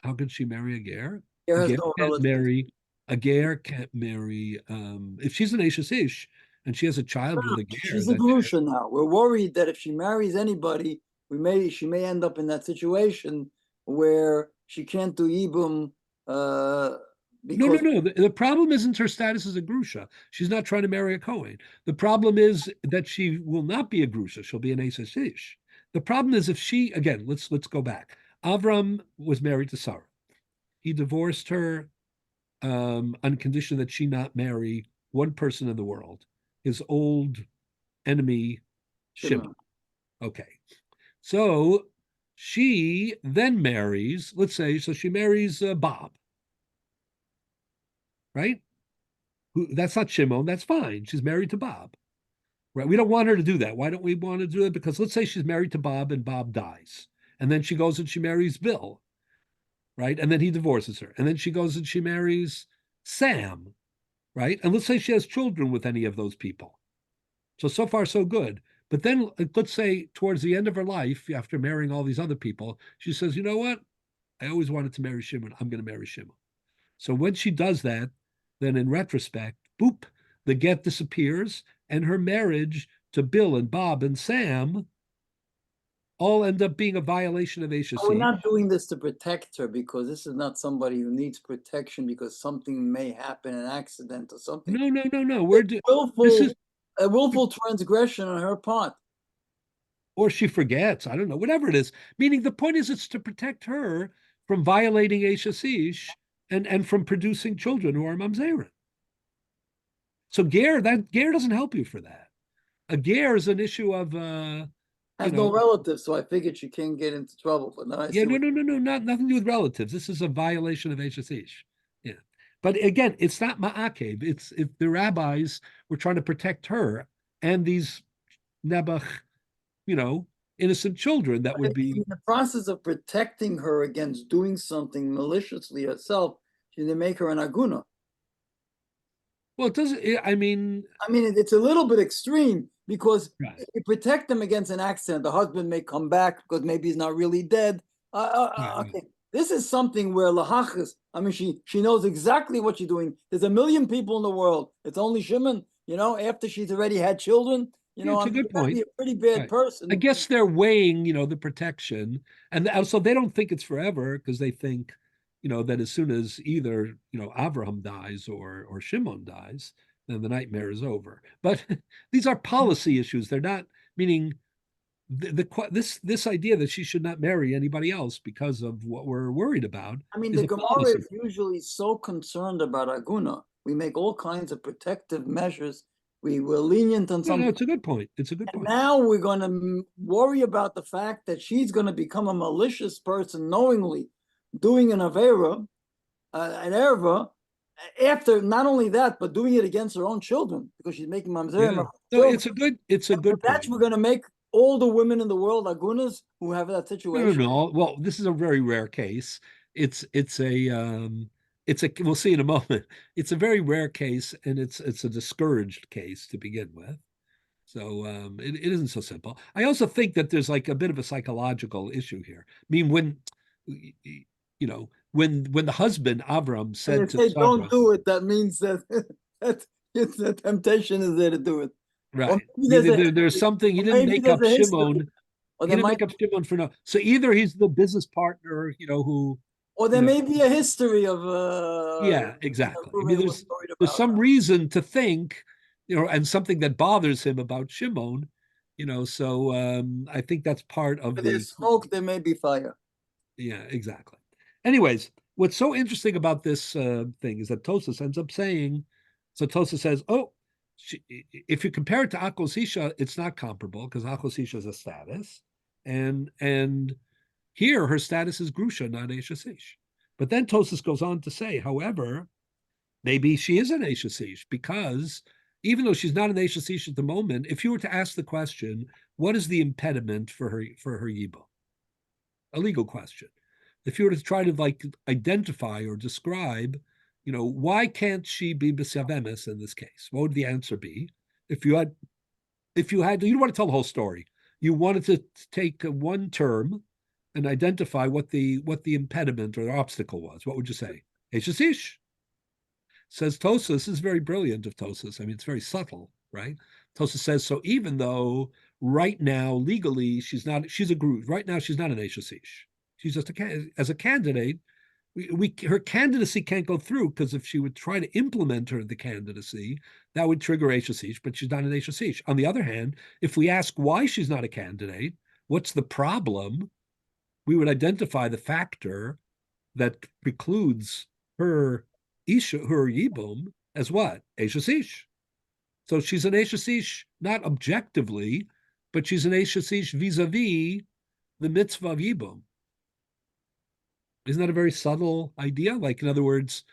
How can she marry a ger? Ger A has ger no can't relatives. marry. A ger can't marry. If she's an Eshes Ish and she has a child with a ger, She's a grusha now. We're worried that if she marries anybody, she may end up in that situation where she can't do ibum. No. The problem isn't her status as a grusha. She's not trying to marry a Kohen. The problem is that she will not be a grusha. She'll be an Eshes Ish. The problem is if she, again, let's go back. Avram was married to Sarah. He divorced her on condition that she not marry one person in the world, his old enemy, Shimon. Okay. So she then marries, let's say, so she marries Bob, right? That's not Shimon, that's fine. She's married to Bob, right? We don't want her to do that. Why don't we want to do that? Because let's say she's married to Bob and Bob dies. And then she goes and she marries Bill, right? And then he divorces her. And then she goes and she marries Sam, right? And let's say she has children with any of those people. So far, so good. But then let's say towards the end of her life, after marrying all these other people, she says, you know what? I always wanted to marry Shimon. I'm going to marry Shimon. So when she does that, then in retrospect, boop, the get disappears, and her marriage to Bill and Bob and Sam all end up being a violation of Eshes Ish. We're not doing this to protect her because this is not somebody who needs protection because something may happen, an accident or something. No. A willful transgression on her part. Or she forgets, I don't know, whatever it is. Meaning the point is it's to protect her from violating Eshes Ish and from producing children who are mamzerim. So ger doesn't help you for that. A ger is an issue of has no relatives, so I figured she can't get into trouble. But now nothing to do with relatives. This is a violation of Eshes Ish. Yeah, but again, it's not ma'akev. It's if the rabbis were trying to protect her and these nebuch, innocent children, that would be in the process of protecting her against doing something maliciously herself. They make her an aguna. Well, it doesn't. I mean, it's a little bit extreme because if you protect them against an accident, the husband may come back because maybe he's not really dead. Okay, this is something where lahachas. She knows exactly what she's doing. There's 1 million people in the world. It's only Shimon. After she's already had children. It's a good point. Be a pretty bad person. I guess they're weighing, the protection, and also they don't think it's forever because they think, that as soon as either, Avraham dies or Shimon dies, then the nightmare is over. But these are policy issues. They're not meaning this idea that she should not marry anybody else because of what we're worried about. The Gemara is usually so concerned about aguna. We make all kinds of protective measures. We were lenient on some. No, it's a good point. Now we're going to worry about the fact that she's going to become a malicious person knowingly doing an avera, an erva, after not only that, but doing it against her own children because she's making mamzerim. Yeah. No, it's a good. That's we're going to make all the women in the world agunas who have that situation. No. Well, this is a very rare case. We'll see in a moment. It's a very rare case, and it's a discouraged case to begin with. So it isn't so simple. I also think that there's like a bit of a psychological issue here. When when the husband Avram said to Sarah, "Don't do it," that means that it's the temptation is there to do it. Right. There's something he didn't make up Shimon. He didn't make up Shimon for no. So either he's the business partner, who. Or there may be a history of exactly. There's some reason to think, and something that bothers him about Shimon, so I think that's part of there's smoke, there may be fire. Yeah, exactly. Anyways, what's so interesting about this thing is that Tosas ends up saying, so Tosas says, if you compare it to Akos Isha, it's not comparable because Akos Isha is a status, and here, her status is Grusha, not Eshes Ish. But then Tosas goes on to say, however, maybe she is an Eshes Ish because even though she's not an Eshes Ish at the moment, if you were to ask the question, what is the impediment for her Yibum? A legal question. If you were to try to like identify or describe, why can't she be B'Savemis in this case? What would the answer be? If you don't want to tell the whole story. You wanted to take one term and identify what the impediment or the obstacle was. What would you say? Eshes Ish. Says Tosas, this is very brilliant of Tosas. I mean, it's very subtle, right? Tosas says, so even though right now, legally, she's a group. Right now, she's not an Eshes Ish. She's just as a candidate, her candidacy can't go through because if she would try to implement the candidacy, that would trigger Eshes Ish, but she's not an Eshes Ish. On the other hand, if we ask why she's not a candidate, what's the problem? We would identify the factor that precludes her Yibum as what? Eshes Ish. So she's an Eshes Ish, not objectively, but she's an Eshes Ish vis-a-vis the mitzvah of Yibum. Isn't that a very subtle idea? Like, in other words,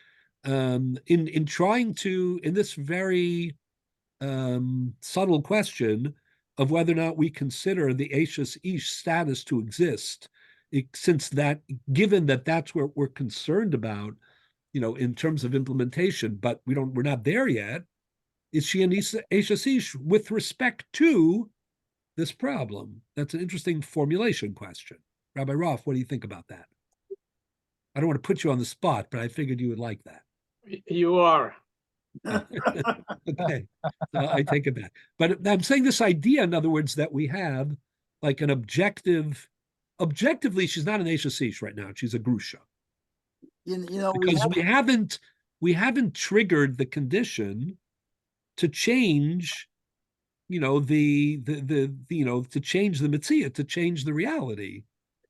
in trying to, in this very subtle question of whether or not we consider the Eshes Ish status to exist, given that that's what we're concerned about, in terms of implementation, but we're not there yet. Is she an Eshes Ish with respect to this problem? That's an interesting formulation question. Rabbi Roth, what do you think about that? I don't want to put you on the spot, but I figured you would like that. You are. Okay, so I take it back. But I'm saying this idea, in other words, that we have like an objectively, she's not an Eshes Ish right now. She's a Grusha. Because we haven't triggered the condition to change, to change the mitzvah, to change the reality.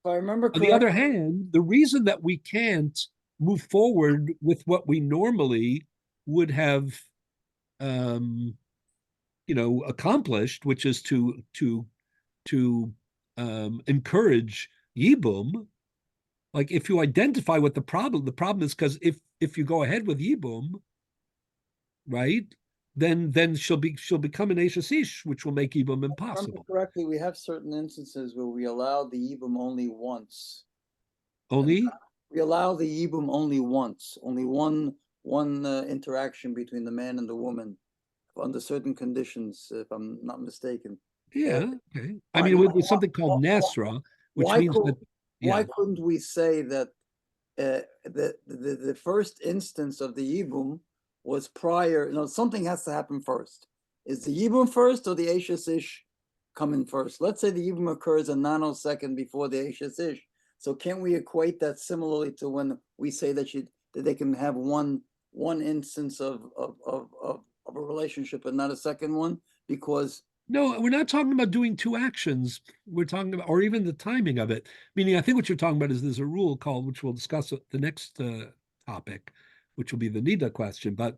If I remember correctly, on the other hand, the reason that we can't move forward with what we normally would have, accomplished, which is to encourage Yibum. Like, if you identify what the problem is because if you go ahead with Yibum, right, then she'll become an Eshes Ish, which will make Yibum impossible. Correctly, we have certain instances where we allow the Yibum only once. Only? We allow the Yibum only once, only one interaction between the man and the woman under certain conditions, if I'm not mistaken. Yeah, okay. I mean, with something called Nasra, which means that. Yeah. Why couldn't we say that the first instance of the Yibum was prior? Something has to happen first. Is the Yibum first or the Eshes Ish coming first? Let's say the Yibum occurs a nanosecond before the Eshes Ish. So can we equate that similarly to when we say that they can have one instance of a relationship and not a second one? Because no, we're not talking about doing two actions. We're talking about, or even the timing of it. Meaning, I think what you're talking about is there's a rule called, which we'll discuss the next topic, which will be the Nida question. But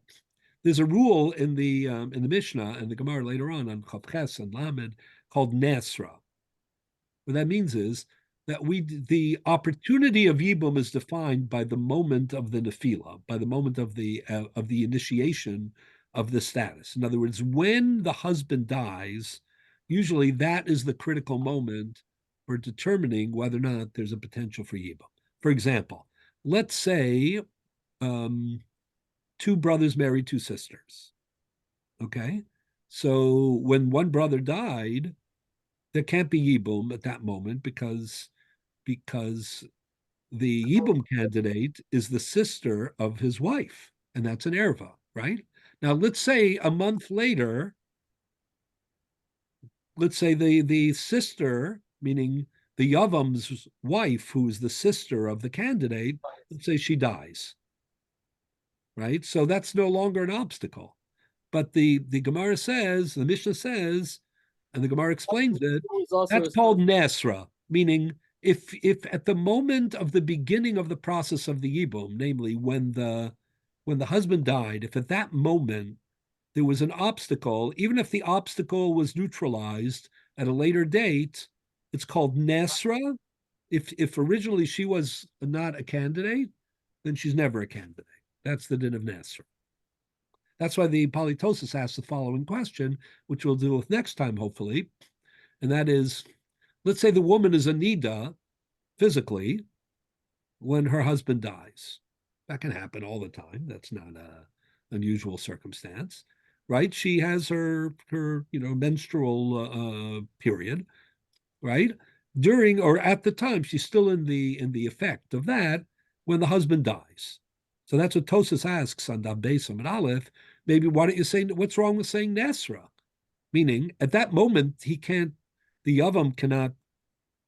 there's a rule in the Mishnah and the Gemara later on Chav Ches and Lamed called Nasra. What that means is that the opportunity of Yibum is defined by the moment of the Nefila, by the moment of the initiation of the status. In other words, when the husband dies, usually that is the critical moment for determining whether or not there's a potential for Yibum. For example, let's say two brothers married two sisters. Okay? So when one brother died, there can't be Yibum at that moment because the Yibum candidate is the sister of his wife, and that's an erva, right? Now, let's say a month later, let's say the sister, meaning the Yavam's wife, who is the sister of the candidate, let's say she dies, right? So that's no longer an obstacle. But the Gemara says, the Mishnah says, and the Gemara explains it, that's called Nasra, meaning if at the moment of the beginning of the process of the Yibum, namely when the husband died, if at that moment there was an obstacle, even if the obstacle was neutralized at a later date, it's called Nasra. If originally she was not a candidate, then she's never a candidate. That's the din of Nasra. That's why the Polytosis asks the following question, which we'll deal with next time, hopefully. And that is, let's say the woman is a nida physically when her husband dies. That can happen all the time. That's not an unusual circumstance, right? She has her menstrual period, right? During or at the time, she's still in the effect of that when the husband dies. So that's what Tosas asks on Daf Beis and Aleph. Maybe why don't you say, what's wrong with saying Nesra? Meaning at that moment the Yavam cannot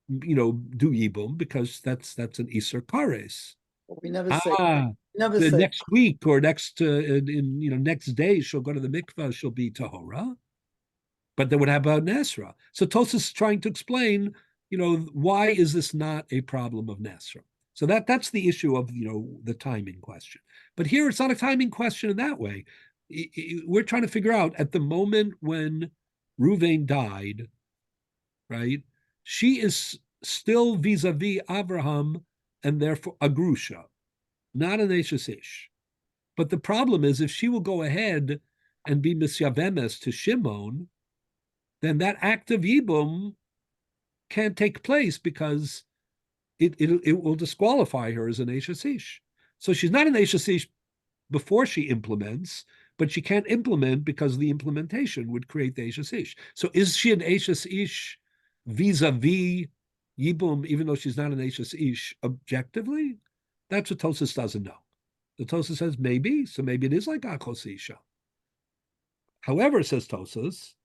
do Yibum because that's an Isser Kares. We never say. Never the say. next week or next next day she'll go to the mikvah, she'll be tahora. But then what about Nesra? So Tosas is trying to explain, why is this not a problem of Nesra? So that's the issue of the timing question. But here it's not a timing question in that way. We're trying to figure out at the moment when Ruvain died, right? She is still vis-a-vis Abraham and therefore a grusha, not an Eshes Ish. But the problem is if she will go ahead and be misyavemes to Shimon, then that act of Yibum can't take place because it will disqualify her as an Eshes Ish. So she's not an Eshes Ish before she implements, but she can't implement because the implementation would create the Eshes Ish. So is she an Eshes Ish vis-a-vis Yibum, even though she's not an Eshes Ish objectively? That's what Tosas doesn't know. The Tosas says maybe, so maybe it is like Achos Isha. However, says Tosas,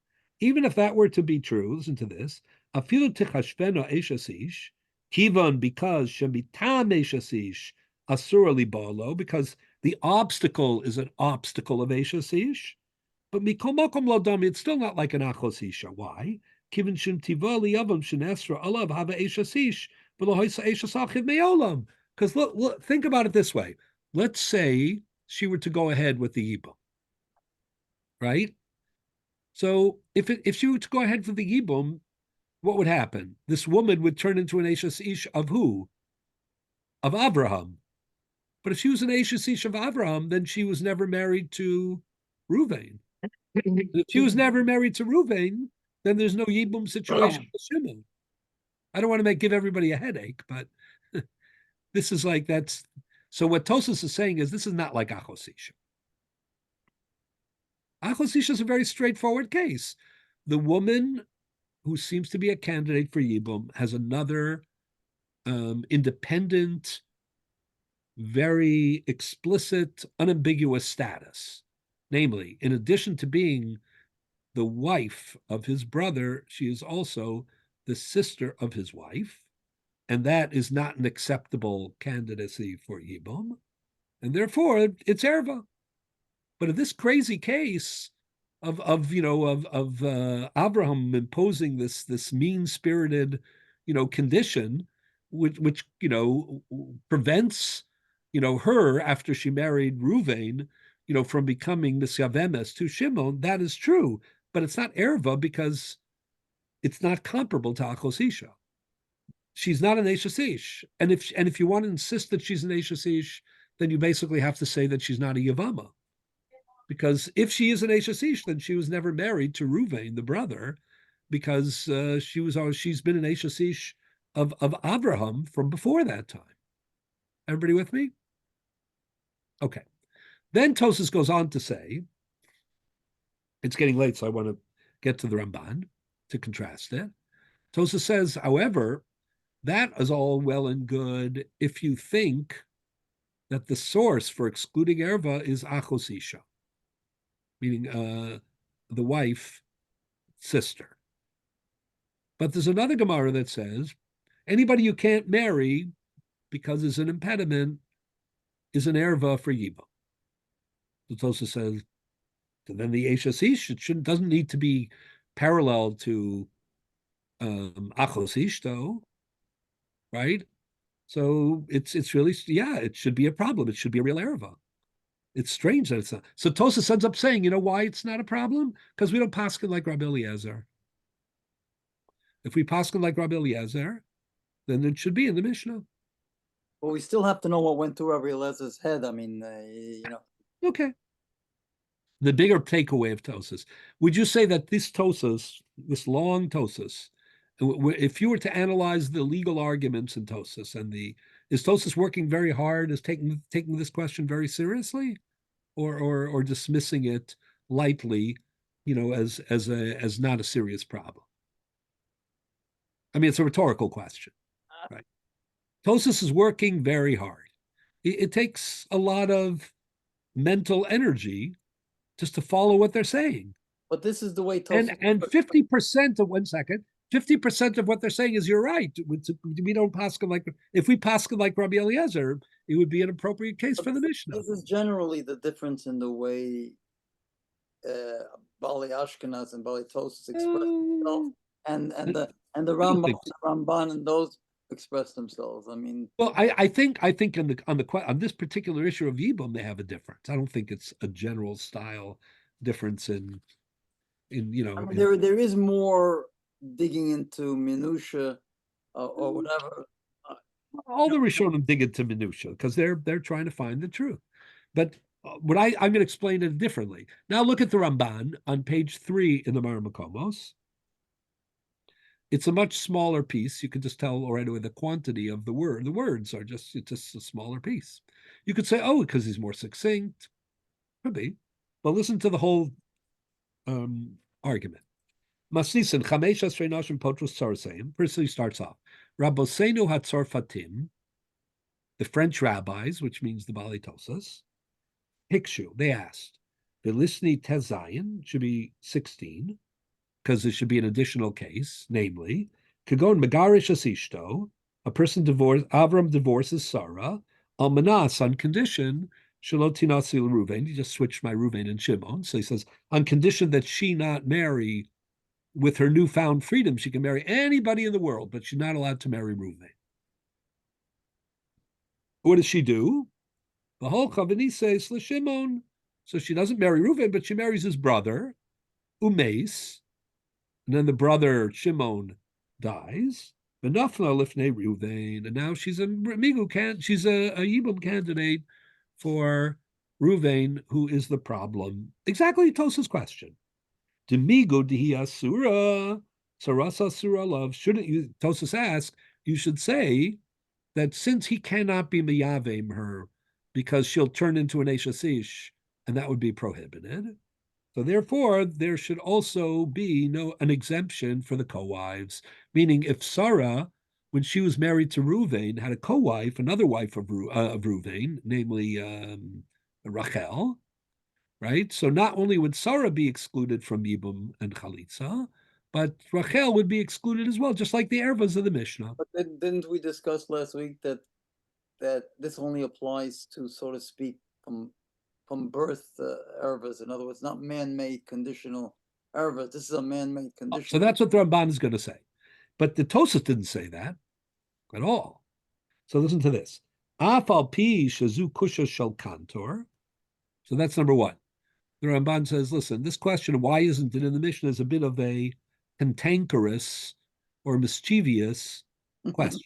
even if that were to be true, listen to this, afilu tichashveno Eshes Ish, kivan because shemitam Eshes Ish asura libalo, because the obstacle is an obstacle of Eshes Ish, but mikol makom lo dami, it's still not like an Achos Isha. Why? Kivan shem tiva liyavam shenesra alav hava Eshes Ish, v'lo hoisa Eshes Achiv me'olam. Because look, think about it this way. Let's say she were to go ahead with the Yibum, right? So if she were to go ahead for the Yibum, what would happen? This woman would turn into an Eshes Ish of who? Of Abraham. But if she was an Eshes Ish of Abraham, then she was never married to Ruvain. If she was never married to Ruvain, then there's no Yibum situation with Shimon. I don't want to give everybody a headache, but this is like that's. So what Tosas is saying is this is not like Achos Isha. Achos Isha is a very straightforward case. The woman who seems to be a candidate for Yibum has another independent, very explicit, unambiguous status. Namely, in addition to being the wife of his brother, she is also the sister of his wife, and that is not an acceptable candidacy for Yibum, and therefore it's erva. But in this crazy case of Abraham imposing this mean-spirited condition, which prevents her after she married Ruvain from becoming misyavemes to Shimon, that is true, but it's not erva because it's not comparable to Achos Isha. She's not an Eshes Ish, and if you want to insist that she's an Eshes Ish, then you basically have to say that she's not a Yavama. Because if she is an Eshes Ish, then she was never married to Ruvain, the brother, because she's been an Eshes Ish of Abraham from before that time. Everybody with me? Okay. Then Tosas goes on to say, it's getting late, so I want to get to the Ramban to contrast it. Tosas says, however, that is all well and good if you think that the source for excluding erva is Achos Isha, meaning the wife, sister. But there's another Gemara that says anybody you can't marry because there's an impediment is an erva for Yibum. The Tosafos says, then the Eshes Ish doesn't need to be parallel to Achos Ish, though, right? So it's really, it should be a problem. It should be a real erva. It's strange that it's not. So Tosafos ends up saying, you know why it's not a problem? Because we don't paskin like Rabbi Eliezer. If we paskin like Rabbi Eliezer, then it should be in the Mishnah. Well, we still have to know what went through Rabbi Eliezer's head. I mean, Okay. The bigger takeaway of Tosas, would you say that this Tosas, this long Tosas, if you were to analyze the legal arguments in Tosas and is Tosas working very hard, is taking this question very seriously, or dismissing it lightly, as not a serious problem? I mean, it's a rhetorical question, right? Tosas is working very hard. It takes a lot of mental energy just to follow what they're saying. But this is the way and 50% of 50% of what they're saying is you're right. We don't paskin like, if we paskin like Rabbi Eliezer, it would be an appropriate case for the Mishnah. This is generally the difference in the way Bali Ashkenaz and Bali Tosas express themselves, and the Ramban and those express themselves. I mean, well, I think on this particular issue of Yibum, they have a difference. I don't think it's a general style difference in I mean, there is more digging into minutia or whatever. All the Rishonim dig into minutia because they're trying to find the truth. But what I'm going to explain it differently. Now look at the Ramban on page 3 in the Mar Makomos. It's a much smaller piece. You can just tell already with the quantity of the word. The words are it's just a smaller piece. You could say, oh, because he's more succinct. Could be. But listen to the whole argument. Masnisin Chamesh Asrei Nashim Potros Tzarseim. First he starts off. Rabboseinu HaTzarfatim, the French rabbis, which means the Bali Tosas, Hikshu, they asked, the Lisni Tezayin should be 16, because there should be an additional case, namely, Kagon Megarish Asishto, a person Avram divorces Sarah, Almanas on condition, Shalotinasi Ruvain, he just switched my Ruvain and Shimon, so he says, on condition that she not marry, with her newfound freedom, she can marry anybody in the world, but she's not allowed to marry Ruvain. What does she do? The whole Chavani says Shimon. So she doesn't marry Ruvain, but she marries his brother, Umeis, and then the brother Shimon dies. Benafla lifnei Ruvain, and now she's a Yibum candidate for Ruvain, who is the problem. Exactly Tosa's question. Demigo dihi asura, sarasa asura love. Shouldn't you, Tosas ask, you should say that since he cannot be miyavim her because she'll turn into an Eshasish, and that would be prohibited. So therefore, there should also be an exemption for the co-wives, meaning if Sarah, when she was married to Ruvain, had a co-wife, another wife of Ruvain, namely Rachel, right? So not only would Sarah be excluded from Yibum and Chalitza, but Rachel would be excluded as well, just like the Ervas of the Mishnah. But didn't we discuss last week that this only applies to, so to speak, from birth ervas? In other words, not man-made conditional ervas. This is a man-made conditional. So that's what the Ramban is going to say. But the Tosas didn't say that at all. So listen to this. Afal pi shazu kusha shel kantor. So that's number one. The Ramban says, listen, this question, why isn't it in the Mishnah, is a bit of a cantankerous or mischievous question,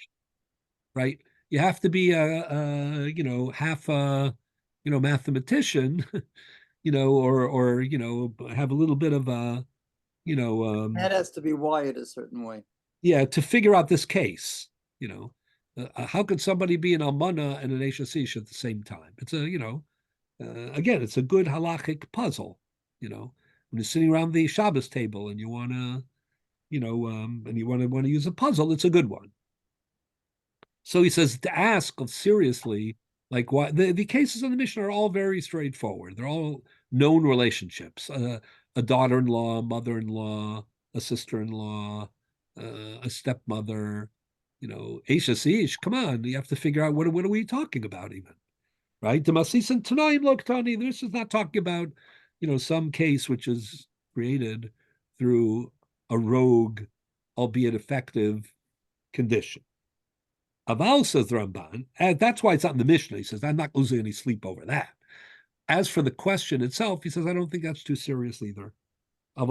right? You have to be half a mathematician, or have a little bit of a, that has to be wired a certain way. Yeah, to figure out this case, how could somebody be an almana and an Eshasish at the same time? It's again, it's a good halachic puzzle, when you're sitting around the Shabbos table and you want to, and you want to use a puzzle, it's a good one. So he says to ask seriously, like why the cases in the Mishnah are all very straightforward. They're all known relationships: a daughter-in-law, mother-in-law, a sister-in-law, a stepmother. Eshasish. Come on, you have to figure out what are we talking about even, right? The Masis and Tanaim look, Tani. This is not talking about, some case which is created through a rogue, albeit effective, condition. Aval, says the Ramban, and that's why it's not in the Mishnah. He says, I'm not losing any sleep over that. As for the question itself, he says, I don't think that's too serious either. The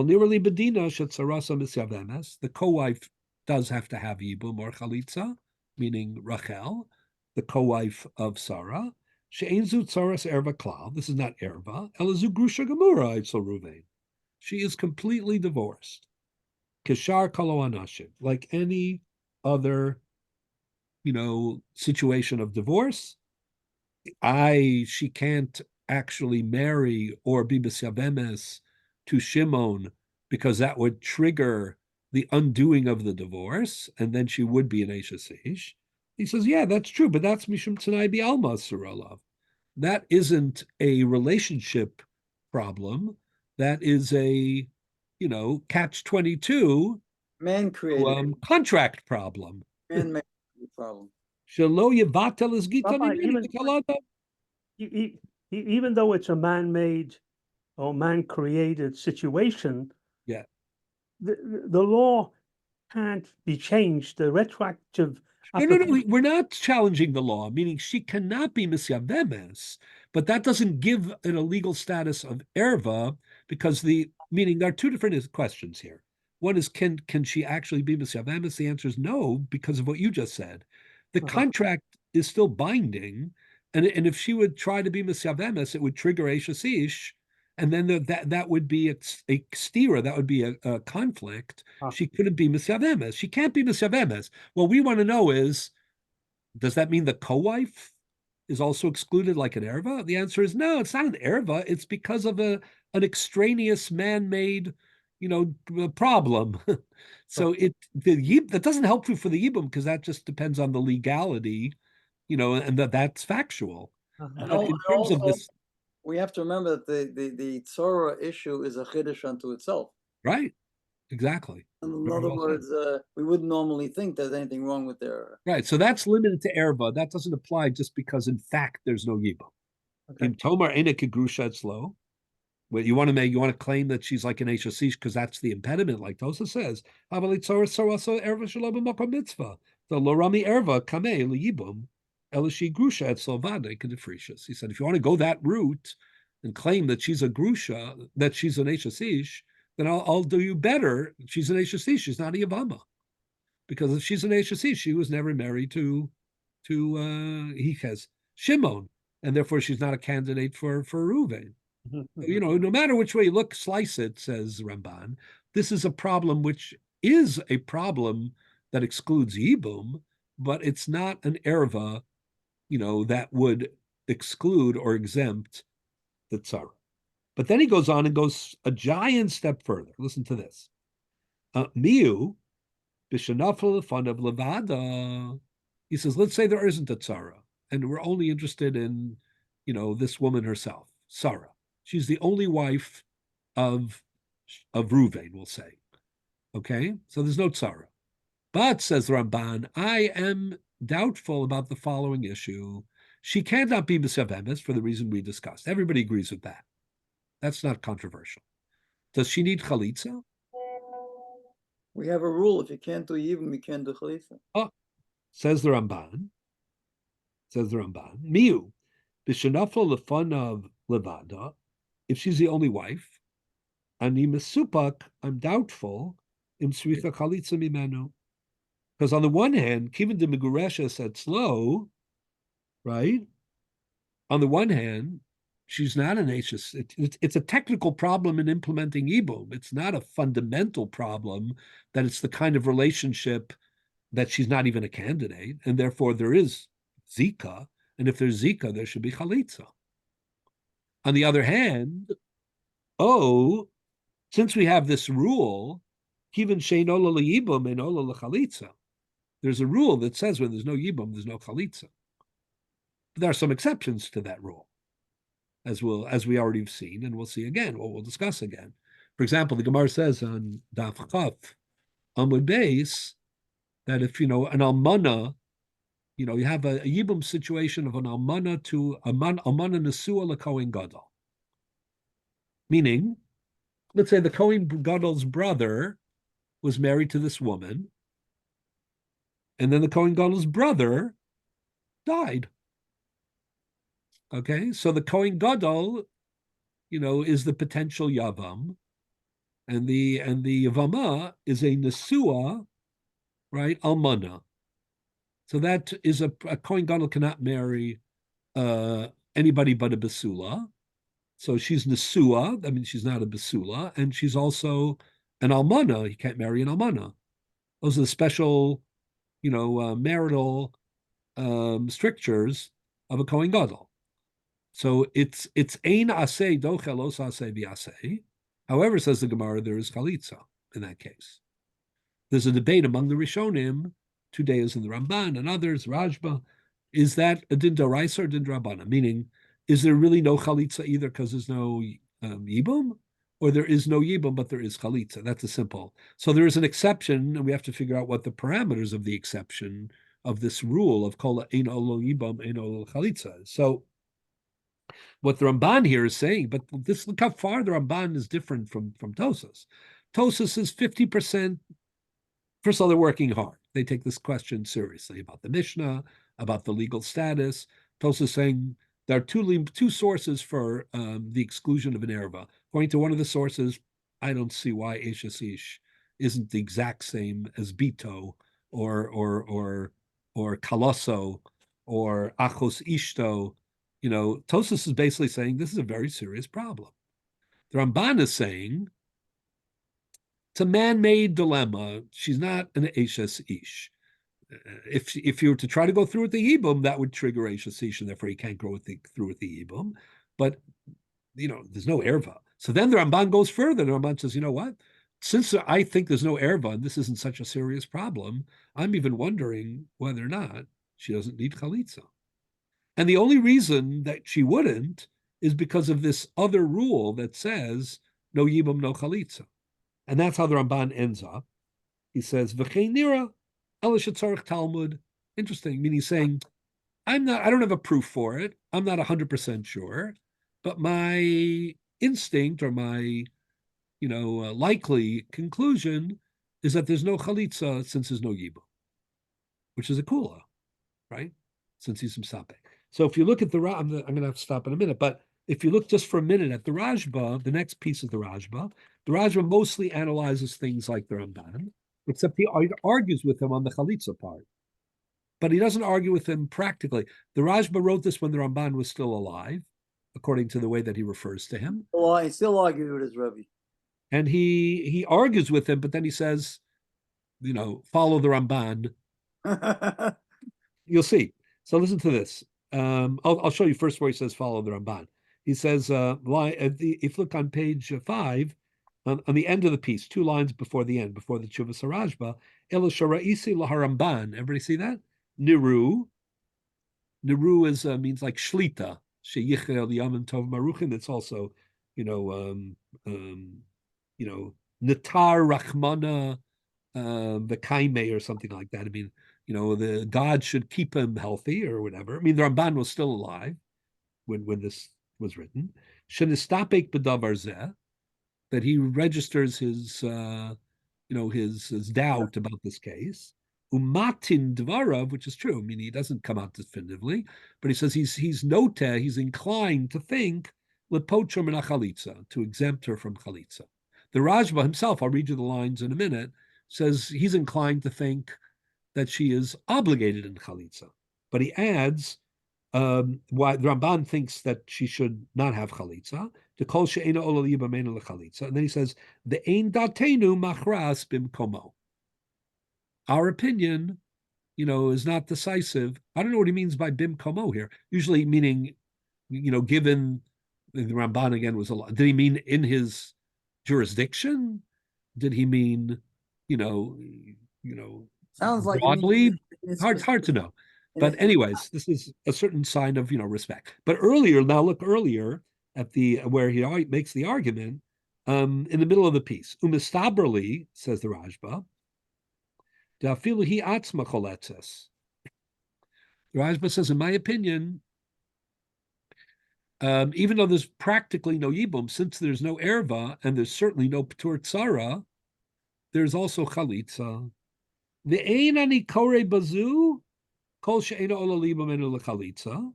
co-wife does have to have Yibum or Chalitza, meaning Rachel, the co-wife of Sarah. She'ein zu tzaras erva klal. This is not erva. Ela zu grusha gemura etzel Ruvain. She is completely divorced. Kishar kalo anashim, like any other, situation of divorce. She can't actually marry or be b'syavemes to Shimon because that would trigger the undoing of the divorce, and then she would be an Eishes Ish. He says, yeah, that's true, but that's Mishum Tanai Bi'alma Suralav. That isn't a relationship problem. That is a, catch-22 Man-created contract problem. man-made problem. Shelo yevatel is gita Rabbi, mimeni even though it's a man-made or man-created situation, yeah, the law can't be changed. The retroactive. No. We're not challenging the law, meaning she cannot be misyavemes, but that doesn't give it a legal status of erva because meaning there are two different questions here. One is can she actually be misyavemes? The answer is no because of what you just said. The contract is still binding, and if she would try to be misyavemes, it would trigger Eishes Ish, and then that would be a stira, that would be a conflict. She couldn't be misyavemes. She can't be misyavemes. What we want to know is, does that mean the co-wife is also excluded like an erva? The answer is no, it's not an erva. It's because of an extraneous man-made, problem. So that doesn't help you for the yibum because that just depends on the legality, and that's factual. But in terms of this, we have to remember that the Torah issue is a chiddush unto itself. Right. Exactly. In other words, we wouldn't normally think there's anything wrong with their. Right. So that's limited to erva. That doesn't apply just because, in fact, there's no yibum. In Tomar Enek Grusha Etzlo, what you want to claim that she's like an Eishes Ish because that's the impediment, like Tosa says. The Lorami erva kameh liyibum elishi grusha etzlo vade kedefrishas. He said, if you want to go that route and claim that she's a grusha, that she's an Eishes Ish, then I'll do you better. She's an Eishes Ish. She's not a Yavama. Because if she's an Eishes Ish, she was never married to he has Shimon, and therefore she's not a candidate for Reuven. No matter which way you look, slice it, says Ramban, this is a problem which is a problem that excludes Yibum, but it's not an erva, that would exclude or exempt the tzara. But then he goes on and goes a giant step further. Listen to this. Miu, b'shenafel fun of levada. He says, let's say there isn't a tzara, and we're only interested in, this woman herself, Sarah. She's the only wife of Reuven, we'll say. Okay, so there's no tzara. But, says Ramban, I am doubtful about the following issue. She cannot be misavemes for the reason we discussed. Everybody agrees with that. That's not controversial. Does she need chalitza? We have a rule: if you can't do yibum, you can't do chalitza. Oh, says the Ramban. Miu, b'shenafel lefan of levada. If she's the only wife, ani mesupak, I'm doubtful. Im sricha chalitza mimenu. Because on the one hand, kiven de meguresha said slow, right? On the one hand, she's not an Eishes. It's a technical problem in implementing Yibum. It's not a fundamental problem that it's the kind of relationship that she's not even a candidate, and therefore there is Zika. And if there's Zika, there should be Chalitza. On the other hand, since we have this rule, Kiven shein ola liyibum and ola lechalitza, there's a rule that says when there's no Yibum, there's no Chalitza. But there are some exceptions to that rule, as we already have seen, and we'll see again, we'll discuss again. For example, the Gemara says on Daf Chaf, Amud Beis, that if, an almana, you have a Yibum situation of an almana to almana nesua lekohen gadol. Meaning, let's say the Kohen Gadol's brother was married to this woman, and then the Kohen Gadol's brother died. Okay, so the Kohen Gadol, is the potential Yavam, and the Yavama is a Nesua, right, Almana. So that is a Kohen Gadol cannot marry a anybody but a basula. So she's nesua. I mean, she's not a basula, and she's also an almana. You can't marry an almana. Those are the special, marital strictures of a Kohen Gadol. So it's ein aseh dochelos aseh biaseh. However, says the Gemara, there is chalitza in that case. There's a debate among the Rishonim, Tudayas and the Ramban and others, Rajba, is that a din d'oraisa or din d'rabbanan? Meaning, is there really no chalitza either because there's no yibum, or there is no yibum but there is chalitza? That's a simple. So there is an exception, and we have to figure out what the parameters of the exception of this rule of kol ein olo yibum ein olo chalitza. So what the Ramban here is saying, but look how far the Ramban is different from Tosas. Tosas is 50%. First of all, they're working hard. They take this question seriously about the Mishnah, about the legal status. Tosas saying there are two sources for the exclusion of an erva. According to one of the sources, I don't see why Eshes Ish isn't the exact same as Bito or Kaloso or Achos Ishto. Tosas is basically saying this is a very serious problem. The Ramban is saying it's a man-made dilemma. She's not an Eshes Ish. If you were to try to go through with the Yibum, that would trigger Eshes Ish, and therefore you can't go through with the Yibum. But, there's no erva. So then the Ramban goes further. The Ramban says, you know what? Since I think there's no erva, and this isn't such a serious problem, I'm even wondering whether or not she doesn't need chalitza. And the only reason that she wouldn't is because of this other rule that says no Yibum, no chalitza. And that's how the Ramban ends up. He says, "V'chein nira elishatzarich Talmud." Interesting. I mean, he's saying, I don't have a proof for it. I'm not 100% sure, but my instinct or my, likely conclusion is that there's no chalitza since there's no yibum, which is a kula, right? Since he's Msapek. So if you look at I'm going to have to stop in a minute, but if you look just for a minute at the Rajba, the next piece of the Rajba mostly analyzes things like the Ramban, except he argues with him on the Chalitza part. But he doesn't argue with him practically. The Rajba wrote this when the Ramban was still alive, according to the way that he refers to him. Well, I still argue with his Rabbi. And he argues with him, but then he says, follow the Ramban. You'll see. So listen to this. I'll show you first where he says follow the Ramban. He says, if you look on page 5, on the end of the piece, 2 lines before the end, before the Chuvas Harajba, Elo Sharaisi Laharamban. Everybody see that? Niru. Niru is means like Shlita. Sheyichel Yamim Tov Maruchim. It's also, Natar Rachmana V'kaime or something like that. I mean, the God should keep him healthy or whatever. I mean, the Ramban was still alive when this was written. Shenistapek b'davar zeh, that he registers his doubt about this case. Umatin dvarav, which is true. I mean, he doesn't come out definitively, but he says he's noteh, he's inclined to think lepocher min chalitza, to exempt her from chalitza. The Rajba himself, I'll read you the lines in a minute, says he's inclined to think that she is obligated in chalitza, but he adds why the Ramban thinks that she should not have chalitza. To kol she'ena ola yibamena lechalitza, and then he says the ein datenu machras bimkomo. Our opinion, is not decisive. I don't know what he means by bimkomo here. Usually meaning, given the Ramban again was a lot. Did he mean in his jurisdiction? Did he mean, sounds like broadly? Hard to know. But anyways, this is a certain sign of respect. But look earlier at where he makes the argument in the middle of the piece. Umistaberli, says the Rajba, da'afilu hi atzma choletzes. The Rajba says, in my opinion, even though there's practically no yibum, since there's no erva and there's certainly no p'tur tzara, there's also chalitza. The ein ani kore bazu kol she'ena ola libamenu lechalitza.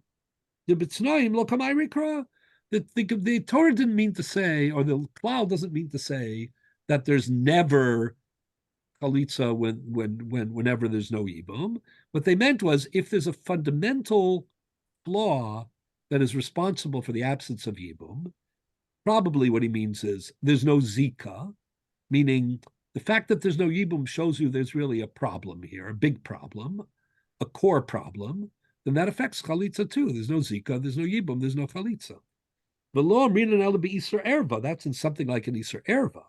The b'tznaim lo kamai rikra. The Torah didn't mean to say, or the Klal doesn't mean to say that there's never chalitza whenever there's no yibum. What they meant was if there's a fundamental flaw that is responsible for the absence of Yibum. Probably what he means is there's no Zika, meaning the fact that there's no Yibum shows you there's really a problem here, a big problem, a core problem. Then that affects Chalitza too. There's no Zika, there's no Yibum, there's no Chalitza. The law Minan El Isser Erva, that's in something like an Isser Erva.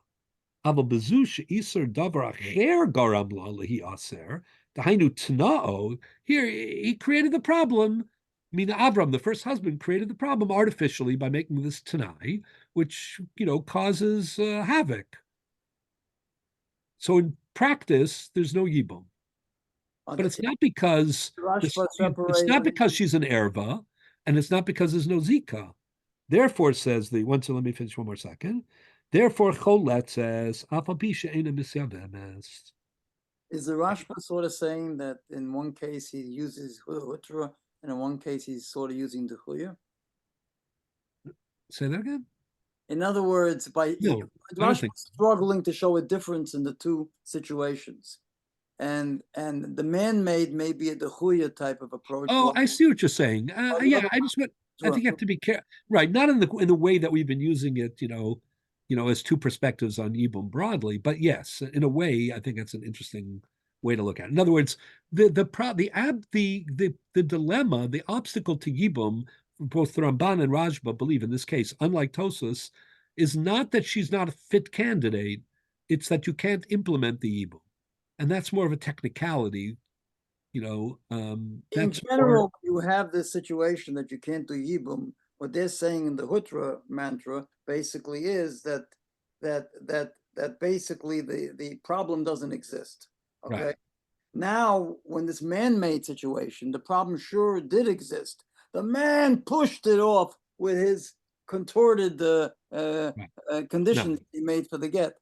Aval bezush Isser Davar Acher Garam La Lehi Aser, Dahainu Tnao, here he created the problem. Mina Avram, the first husband, created the problem artificially by making this Tanai, which, causes havoc. So in practice, there's no Yibum. But it's not because she's an erva, and it's not because there's no Zika. Therefore, says let me finish one more second. Therefore, Cholet says, is the Rashba sort of saying that in one case he uses Hutra, and in one case he's sort of using the Chuya? Say that again? In other words, Rashba struggling to show a difference in the two situations. And the man-made may be a Dechuya type of approach. Oh, I see what you're saying. I think you have to be careful, right? Not in the way that we've been using it, as two perspectives on Yibum broadly, but yes, in a way, I think that's an interesting way to look at it. In other words, the dilemma, the obstacle to Yibum, both the Ramban and Rajba believe in this case, unlike Tosas, is not that she's not a fit candidate; it's that you can't implement the Yibum. And that's more of a technicality, in general, you have this situation that you can't do Yibum. What they're saying in the Hutra mantra basically is that basically the problem doesn't exist. Okay. Right. Now, when this man-made situation, the problem sure did exist. The man pushed it off with his contorted conditions he made for the get.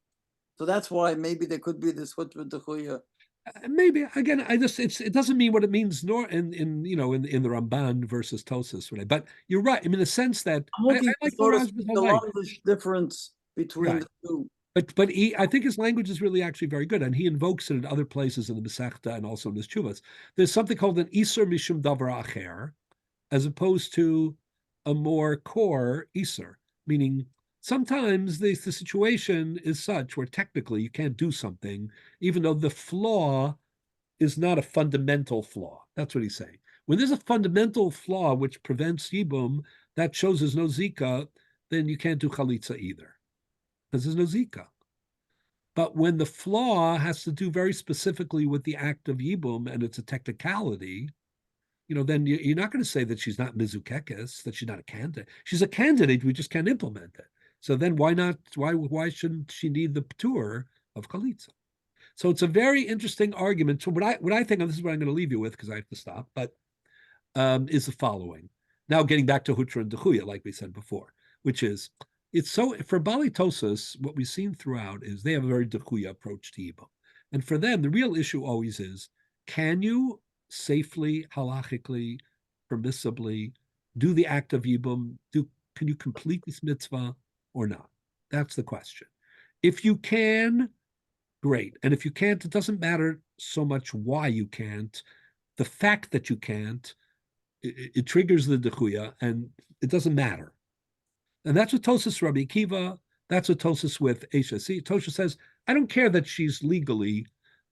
So that's why maybe there could be this Hutra Dechuya. Maybe again, it doesn't mean what it means nor in the Ramban versus Tosas, right? But you're right. I mean, the sense that I like the language difference between the two. But I think his language is really actually very good, and he invokes it in other places in the Masechta and also in his Chuvas. There's something called an Isur Mishum Davar Acher, as opposed to a more core Isur, meaning sometimes the situation is such where technically you can't do something, even though the flaw is not a fundamental flaw. That's what he's saying. When there's a fundamental flaw which prevents Yibum, that shows there's no Zika, then you can't do Chalitza either, because there's no Zika. But when the flaw has to do very specifically with the act of Yibum and it's a technicality, then you're not going to say that she's not Mizukekis, that she's not a candidate. She's a candidate, we just can't implement it. So then why not? Why shouldn't she need the Ptur of Chalitza? So it's a very interesting argument. So what I think, and this is what I'm going to leave you with because I have to stop, but is the following. Now getting back to Hutra and Dechuya, like we said before, which is, it's so, for Bali Tosas, what we've seen throughout is they have a very Dechuya approach to Yibum. And for them, the real issue always is, can you safely, halachically, permissibly do the act of Yibum? Can you complete this mitzvah or not? That's the question. If you can, great. And if you can't, it doesn't matter so much why you can't. The fact that you can't, it triggers the Dechuya, and it doesn't matter. And that's what Tosas Rabbi Akiva, that's what Tosas with HSC. Tosha says, I don't care that she's legally,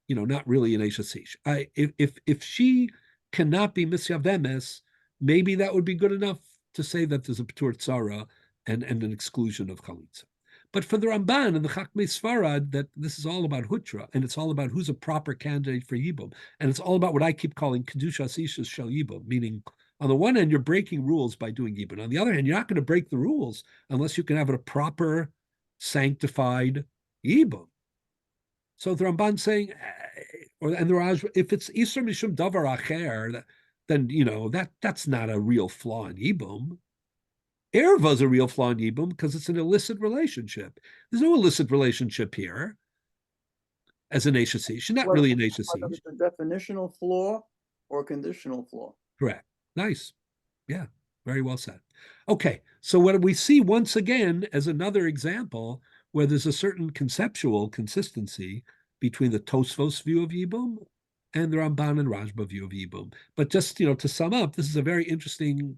not really an HSC. If she cannot be Misyavemes, maybe that would be good enough to say that there's a P'tur Tzara and an exclusion of Chalitza. But for the Ramban and the Chachmei Sfarad, that this is all about Hutra, and it's all about who's a proper candidate for Yibum. And it's all about what I keep calling Kedushas Ishas Shel Yibum, meaning on the one hand, you're breaking rules by doing Yibum. On the other hand, you're not going to break the rules unless you can have a proper, sanctified Yibum. So the Ramban saying, and the Raj, if it's Isur Mishum Davar Acher, then, that's not a real flaw in Yibum. Erva is a real flaw in Yibum because it's an illicit relationship. There's no illicit relationship here as an HSC. She's not really an HSC. It's a definitional flaw or conditional flaw. Correct. Nice. Yeah, very well said. Okay, so what we see once again as another example where there's a certain conceptual consistency between the Tosfos view of Yibum and the Ramban and Rajba view of Yibum. But just, to sum up, this is a very interesting,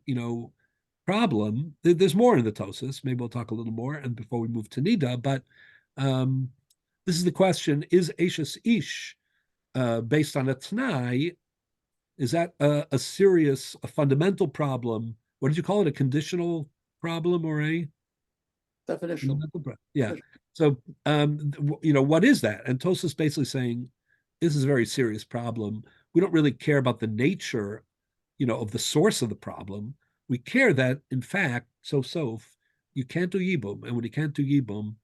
problem. There's more in the Tosas. Maybe we'll talk a little more, and before we move to Nida. But this is the question: is Eishes Ish based on a Tanai? Is that a serious, a fundamental problem? What did you call it? A conditional problem or a Definitional. Yeah. So, what is that? And Tosas basically saying this is a very serious problem. We don't really care about the nature, of the source of the problem. We care that, in fact, you can't do Yibum. And when you can't do Yibum,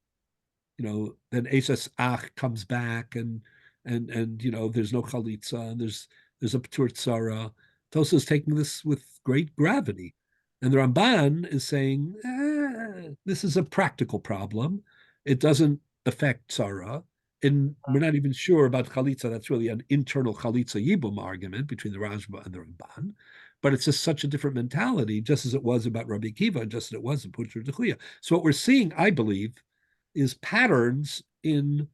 then Eishes Ach comes back and there's no Chalitza and there's a P'tur Tzara. Tosas is taking this with great gravity. And the Ramban is saying, this is a practical problem. It doesn't affect Tzara. And we're not even sure about Chalitza. That's really an internal Chalitza Yibum argument between the Rashba and the Ramban. But it's just such a different mentality, just as it was about Rabbi Akiva, just as it was in Putra Dechuya. So what we're seeing, I believe, is patterns in,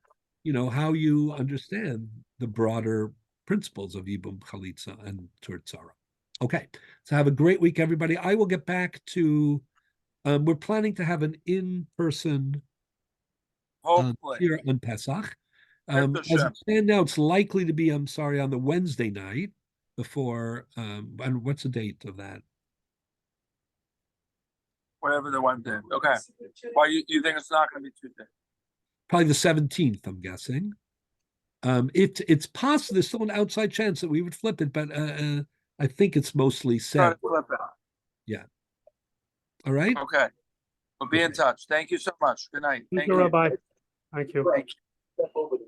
how you understand the broader principles of Yibum, Chalitza, and Tur Tzara. Okay, so have a great week, everybody. I will get back to, we're planning to have an in-person here on Pesach. As it stands now, it's likely to be, on the Wednesday night before, and what's the date of that? Whatever the one day. Okay. Why you think it's not going to be Tuesday? Probably the 17th, I'm guessing. It's possible there's still an outside chance that we would flip it, but I think it's mostly set. Flip it. Yeah. All right. Okay. We'll be in touch. Thank you so much. Good night. Thank you, Rabbi. Thank you. Thank you.